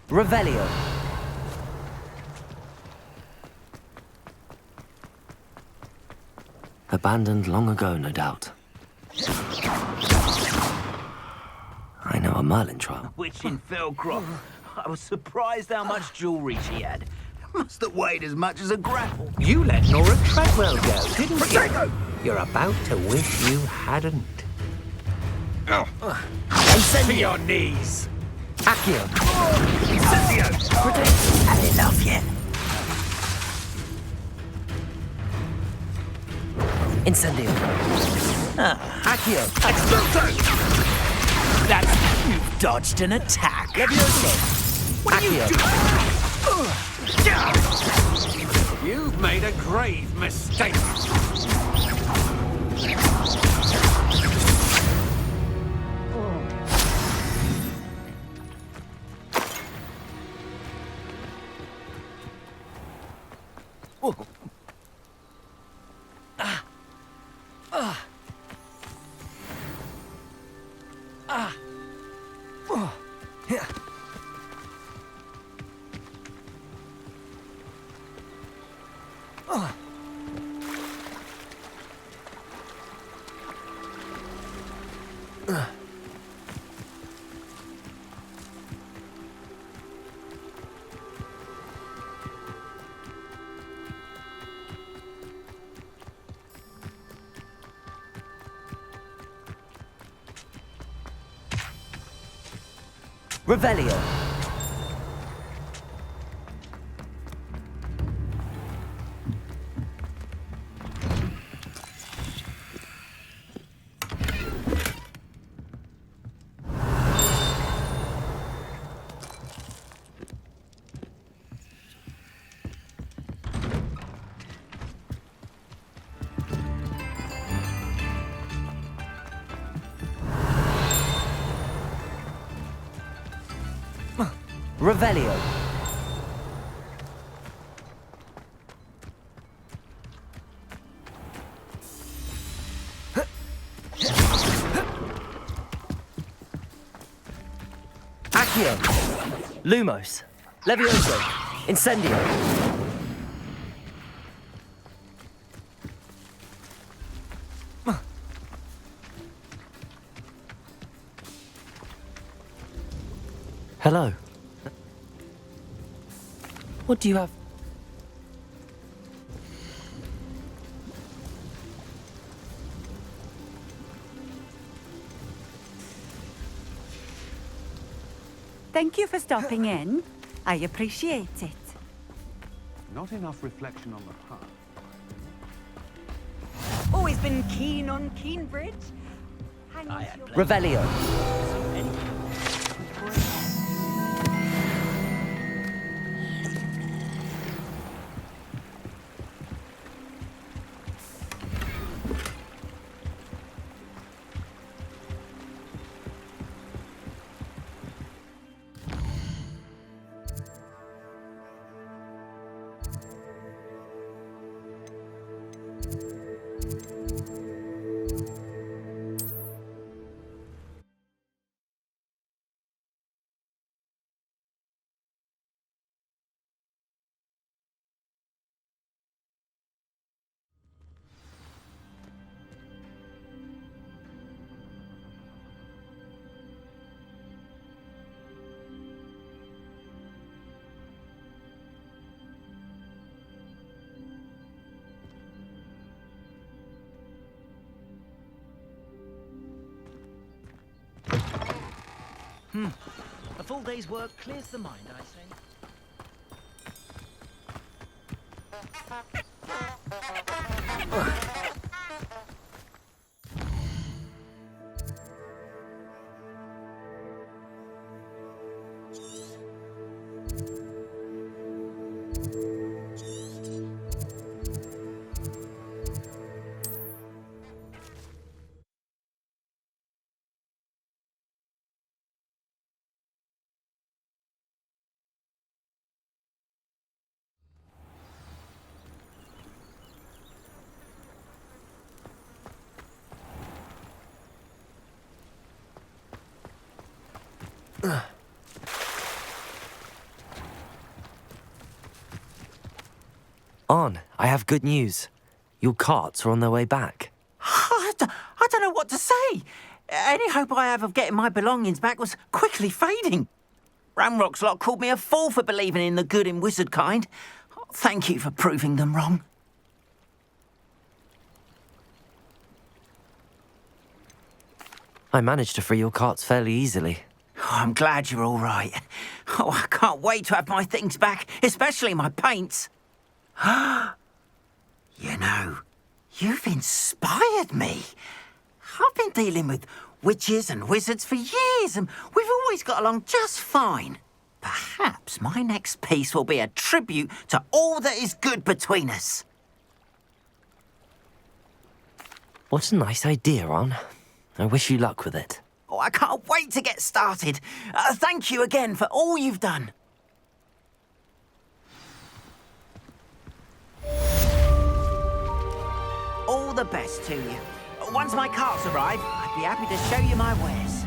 Revelio. Abandoned long ago, no doubt. I know a Merlin trial. Witch in Feldcroft. I was surprised how much jewelry she had. Must have weighed as much as a grapple. You let Nora Treadwell go, didn't you? You're about to wish you hadn't. To your knees. Accio. Incendio. Had enough yet? Incendio. Accio. Expulso. That's... You dodged an attack. Levioso. What are you doing? You've made a grave mistake. Revelio. Revelio. Accio. Lumos. Levioso. Incendio. Hello. What do you have? Thank you for stopping in. I appreciate it. Not enough reflection on the past. Always been keen on Keenbridge. Revelio. A full day's work clears the mind, I say. On, I have good news. Your carts are on their way back. I don't know what to say. Any hope I have of getting my belongings back was quickly fading. Ramrock's lot called me a fool for believing in the good in wizard kind. Thank you for proving them wrong. I managed to free your carts fairly easily. Oh, I'm glad you're all right. Oh, I can't wait to have my things back, especially my paints. You know, you've inspired me. I've been dealing with witches and wizards for years, and we've always got along just fine. Perhaps my next piece will be a tribute to all that is good between us. What a nice idea, On. I wish you luck with it. Oh, I can't wait to get started. Thank you again for all you've done. All the best to you. Once my carts arrive, I'd be happy to show you my wares.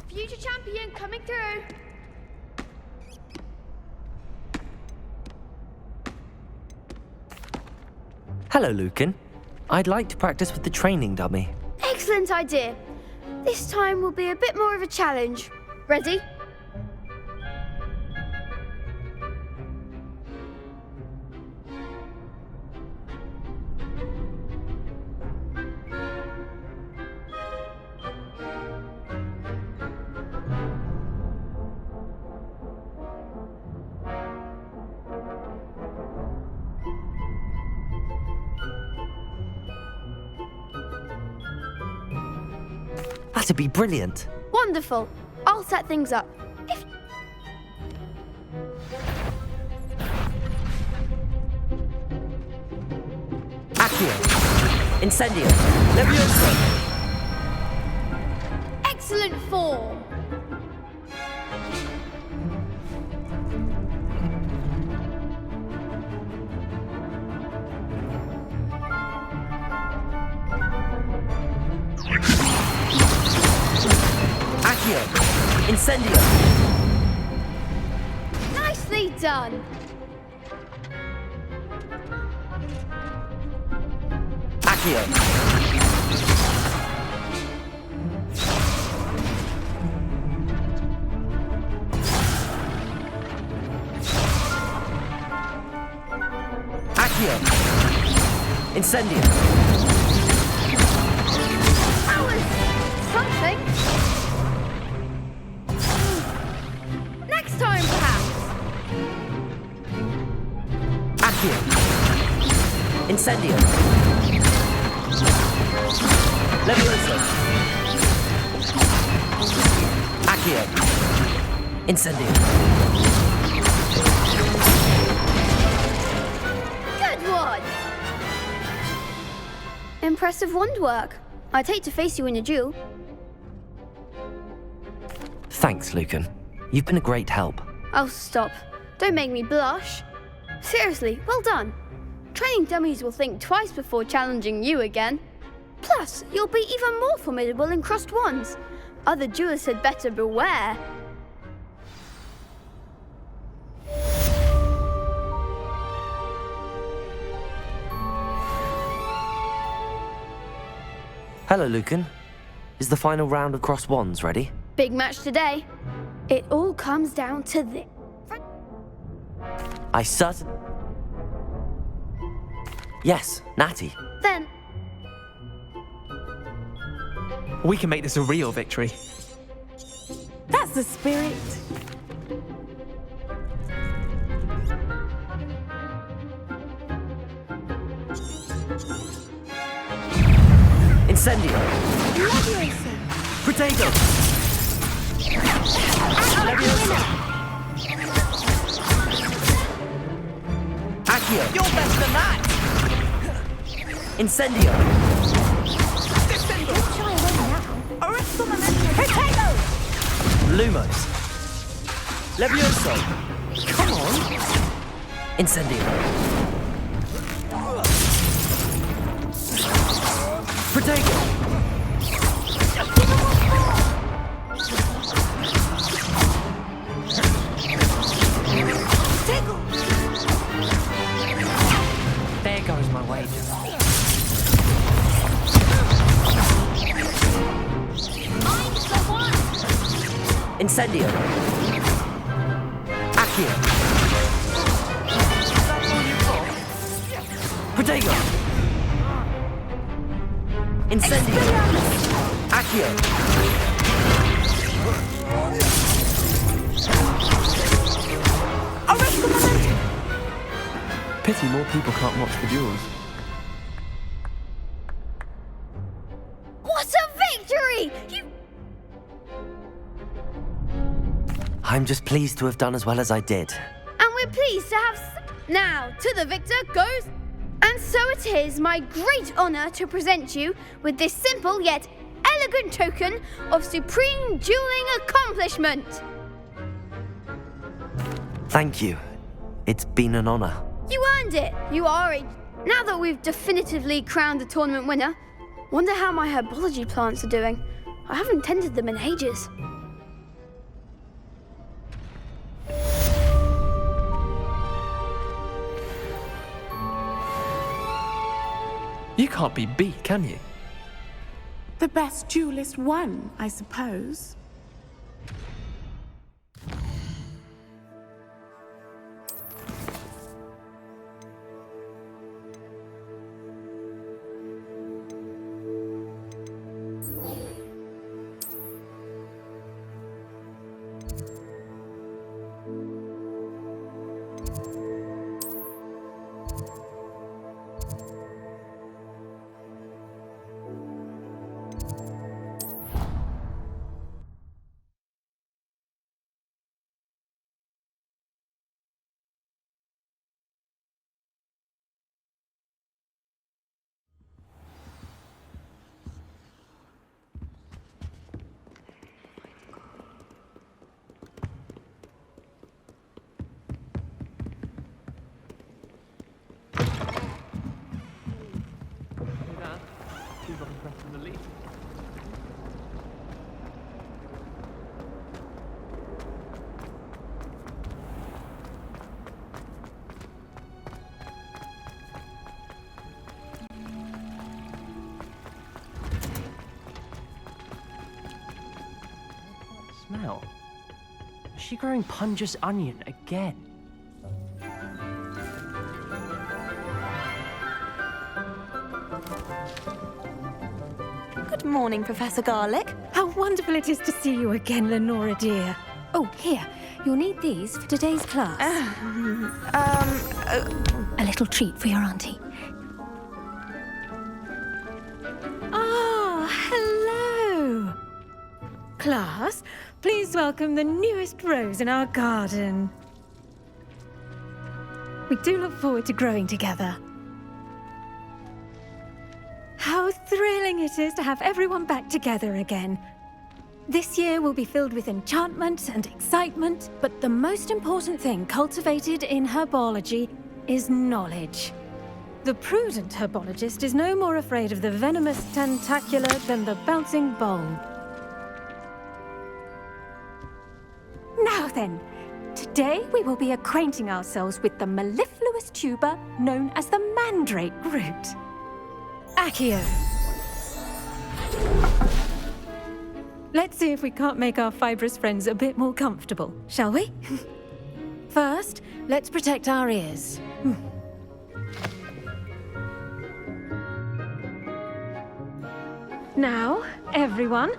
Future champion coming through. Hello, Lucan. I'd like to practice with the training dummy. Excellent idea. This time will be a bit more of a challenge. Ready? That'd be brilliant. Wonderful. I'll set things up. Accio. Incendio. Levioso. Excellent form. Accio. Incendio. Nicely done. Accio. Accio. Incendio. That was something. Next time, perhaps. Accio. Incendio. Levioso. Accio. Incendio. Good one. Impressive wand work. I'd hate to face you in a duel. Thanks, Lucan. You've been a great help. Oh, stop. Don't make me blush. Seriously, well done. Training dummies will think twice before challenging you again. Plus, you'll be even more formidable in crossed wands. Other duelists had better beware. Hello, Lucan. Is the final round of cross wands ready? Big match today. It all comes down to this. I certainly... Yes, Natty. Then, We can make this a real victory. That's the spirit. Incendio. Levioso. Protego. Levioso. Accio. You're better than that! Incendio. Potato! Lumos. Levioso. Come on. Incendio. Protego. There goes my wager. Incendio. Accio. Protego. Incendio. Accio. Pity more people can't watch the duels. What a victory! I'm just pleased to have done as well as I did. And we're pleased to have... Now, to the victor goes... And so it is my great honour to present you with this simple yet elegant token of supreme dueling accomplishment. Thank you. It's been an honor. You earned it. You are a... Now that we've definitively crowned the tournament winner, wonder how my herbology plants are doing. I haven't tended them in ages. You can't be beat, can you? The best duelist won, I suppose. Smell. Is she growing Punja's onion again? Good morning, Professor Garlick. How wonderful it is to see you again, Lenora dear. Oh, here. You'll need these for today's class. A little treat for your auntie. Ah, hello. Class, please welcome the newest rose in our garden. We do look forward to growing together. How thrilling it is to have everyone back together again. This year will be filled with enchantment and excitement, but the most important thing cultivated in herbology is knowledge. The prudent herbologist is no more afraid of the venomous tentacular than the bouncing bulb. Now then, today we will be acquainting ourselves with the mellifluous tuber known as the mandrake root. Accio. Let's see if we can't make our fibrous friends a bit more comfortable, shall we? First, let's protect our ears. Now, everyone,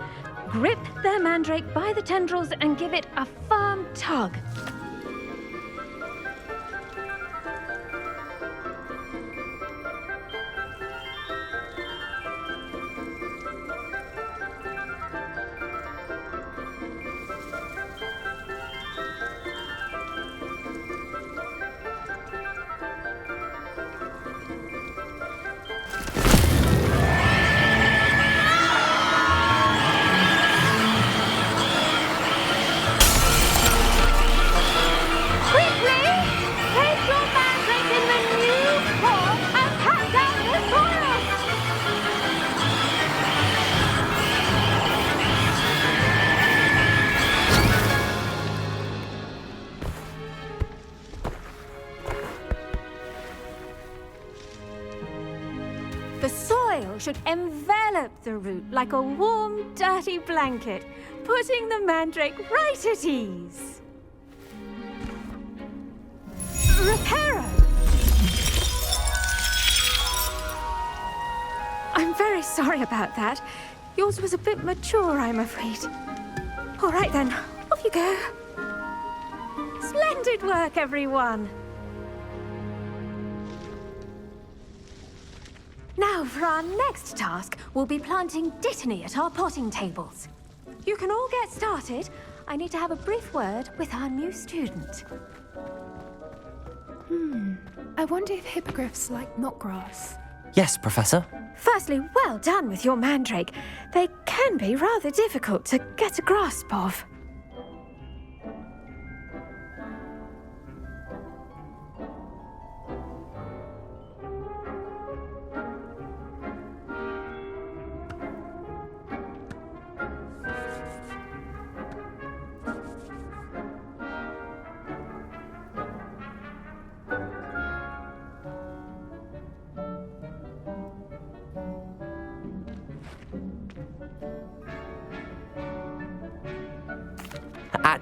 grip their mandrake by the tendrils and give it a firm tug. The soil should envelop the root like a warm, dirty blanket, putting the mandrake right at ease. Reparo! I'm very sorry about that. Yours was a bit mature, I'm afraid. All right then, off you go. Splendid work, everyone. Now, for our next task, we'll be planting dittany at our potting tables. You can all get started. I need to have a brief word with our new student. I wonder if hippogriffs like knotgrass. Yes, Professor. Firstly, well done with your mandrake. They can be rather difficult to get a grasp of.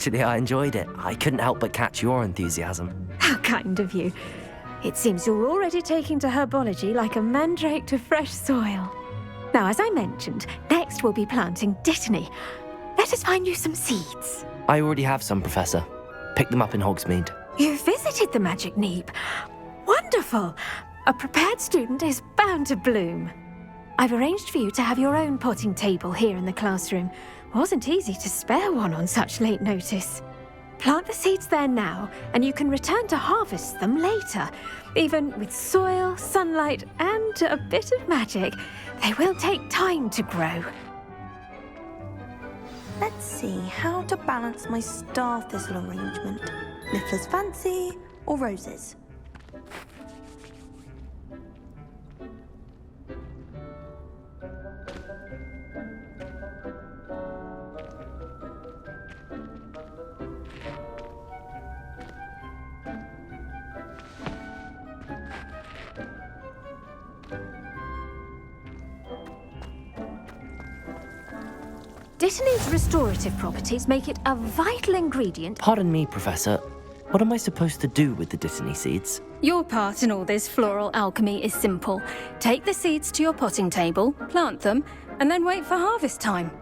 Actually, I enjoyed it. I couldn't help but catch your enthusiasm. How kind of you. It seems you're already taking to herbology like a mandrake to fresh soil. Now, as I mentioned, next we'll be planting dittany. Let us find you some seeds. I already have some, Professor. Picked them up in Hogsmeade. You visited the Magic Neep. Wonderful. A prepared student is bound to bloom. I've arranged for you to have your own potting table here in the classroom. Wasn't easy to spare one on such late notice. Plant the seeds there now, and you can return to harvest them later. Even with soil, sunlight, and a bit of magic, they will take time to grow. Let's see how to balance my star thistle arrangement. Niffler's fancy or roses? Dittany's restorative properties make it a vital ingredient. Pardon me, Professor. What am I supposed to do with the dittany seeds? Your part in all this floral alchemy is simple. Take the seeds to your potting table, plant them, and then wait for harvest time.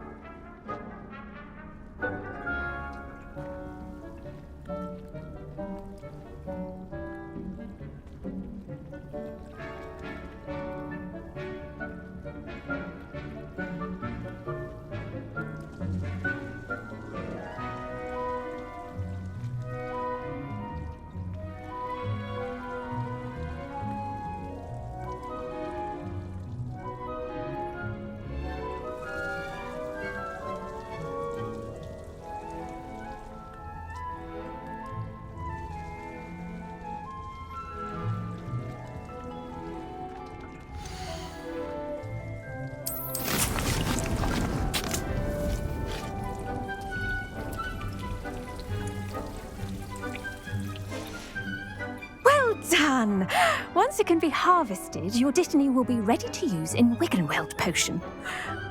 Done! Once it can be harvested, your dittany will be ready to use in Wiggenweld potion.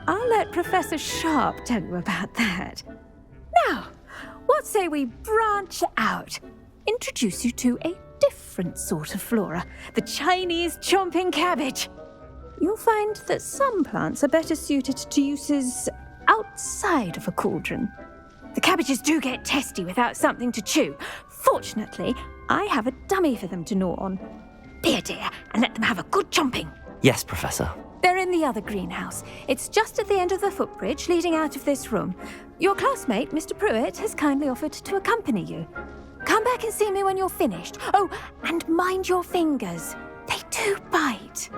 I'll let Professor Sharp tell you about that. Now, what say we branch out? Introduce you to a different sort of flora, the Chinese chomping cabbage. You'll find that some plants are better suited to uses outside of a cauldron. The cabbages do get testy without something to chew. Fortunately, I have a dummy for them to gnaw on. Be a dear and let them have a good chomping. Yes, Professor. They're in the other greenhouse. It's just at the end of the footbridge leading out of this room. Your classmate, Mr. Pruitt, has kindly offered to accompany you. Come back and see me when you're finished. Oh, and mind your fingers. They do bite.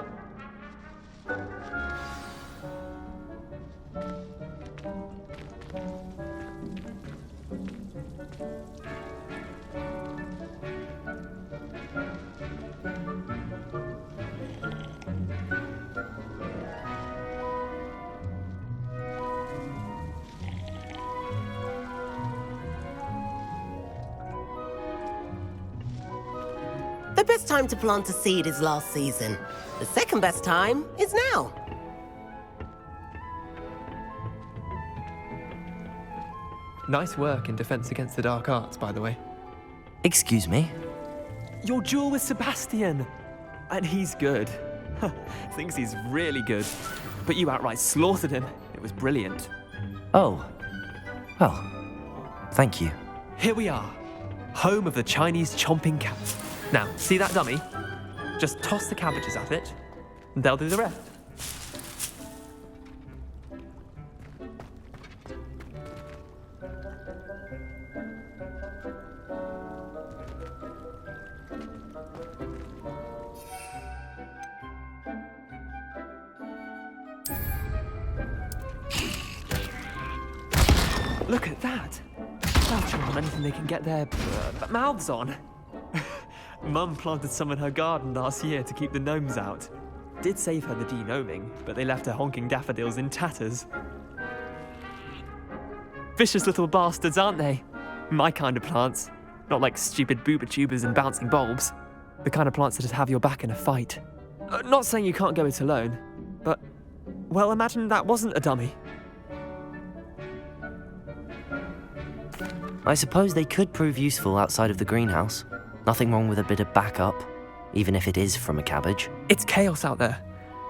The best time to plant a seed is last season. The second best time is now. Nice work in Defense Against the Dark Arts, by the way. Excuse me? Your duel with Sebastian! And he's good. Thinks he's really good. But you outright slaughtered him. It was brilliant. Oh. Well, thank you. Here we are. Home of the Chinese chomping cat. Now, see that dummy? Just toss the cabbages at it, and they'll do the rest. Look at that! They'll chew on anything they can get their mouths on. Mum planted some in her garden last year to keep the gnomes out. Did save her the de-gnoming, but they left her honking daffodils in tatters. Vicious little bastards, aren't they? My kind of plants. Not like stupid booba tubers and bouncing bulbs. The kind of plants that'd have your back in a fight. Not saying you can't go it alone, but, well, imagine that wasn't a dummy. I suppose they could prove useful outside of the greenhouse. Nothing wrong with a bit of backup, even if it is from a cabbage. It's chaos out there.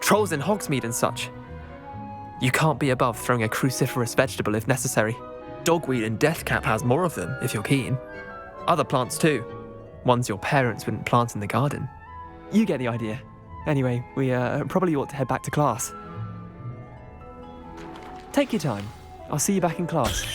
Trolls in Hogsmeade and such. You can't be above throwing a cruciferous vegetable if necessary. Dogweed and deathcap has more of them, if you're keen. Other plants too. Ones your parents wouldn't plant in the garden. You get the idea. Anyway, we probably ought to head back to class. Take your time. I'll see you back in class.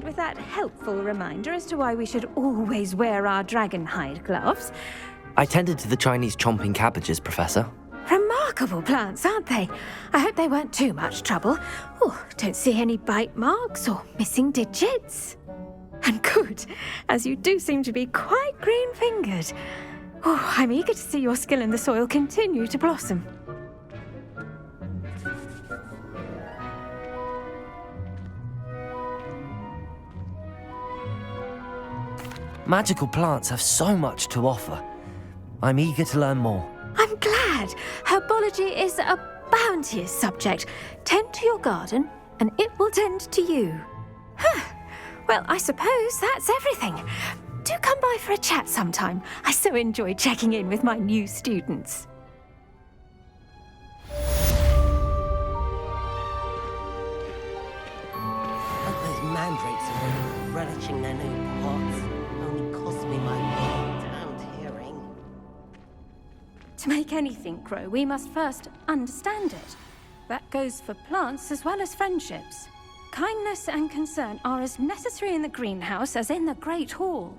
With that helpful reminder as to why we should always wear our dragon hide gloves. I tended to the Chinese chomping cabbages, Professor. Remarkable plants, aren't they? I hope they weren't too much trouble. Oh, don't see any bite marks or missing digits. And good, as you do seem to be quite green-fingered. Oh, I'm eager to see your skill in the soil continue to blossom. Magical plants have so much to offer. I'm eager to learn more. I'm glad. Herbology is a bounteous subject. Tend to your garden, and it will tend to you. Well, I suppose that's everything. Do come by for a chat sometime. I so enjoy checking in with my new students. Hope those mandrakes are relishing their new pots. Only cost me my pound hearing. To make anything grow, we must first understand it. That goes for plants as well as friendships. Kindness and concern are as necessary in the greenhouse as in the Great Hall.